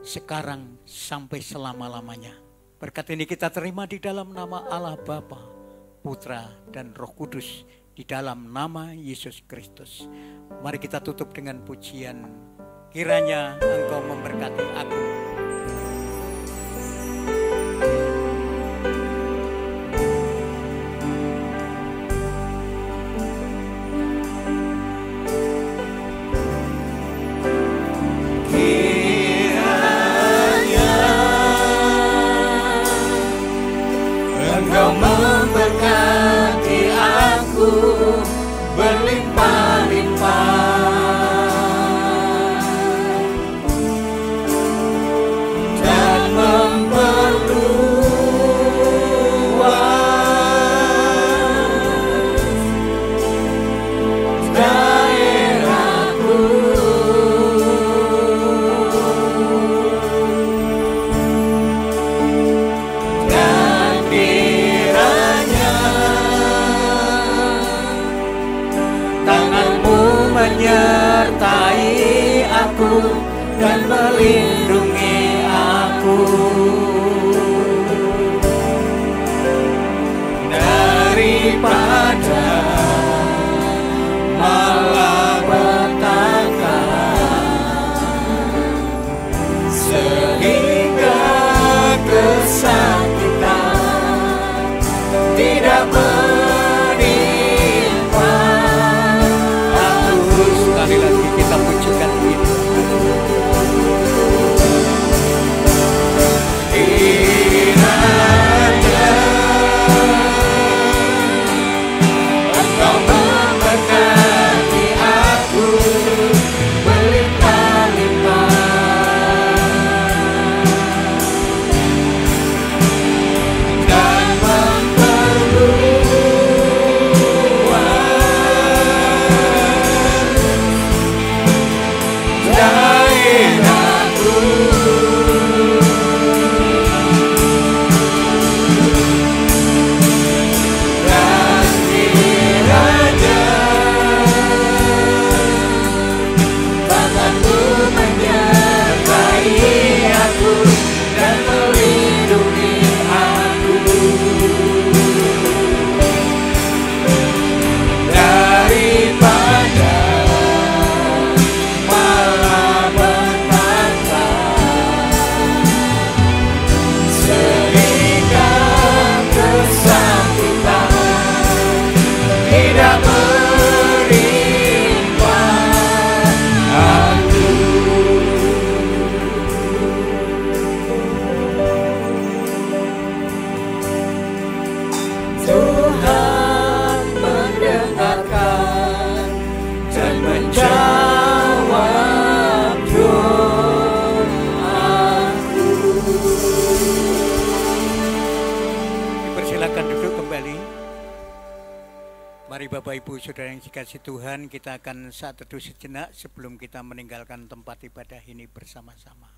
sekarang sampai selama-lamanya. Berkat ini kita terima di dalam nama Allah Bapa, Putra, dan Roh Kudus, di dalam nama Yesus Kristus. Mari kita tutup dengan pujian. Kiranya Engkau memberkati aku. Engkau memberkati aku berlimpah. kesakitan tidak menimpa aku. Sekali lagi kita pujikan ini. Engkau memberkati aku berlimpah-limpah dan memperluas daerahku. Tidak menimpa aku. Tuhan mendengarkan dan menjawab doaku. Dipersilakan duduk kembali. Mari Bapak Ibu Saudara yang dikasihi Tuhan, kita akan saat teduh sejenak sebelum kita meninggalkan tempat ibadah ini bersama-sama.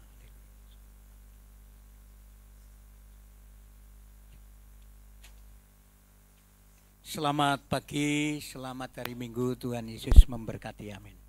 Selamat pagi, selamat hari Minggu, Tuhan Yesus memberkati, amin.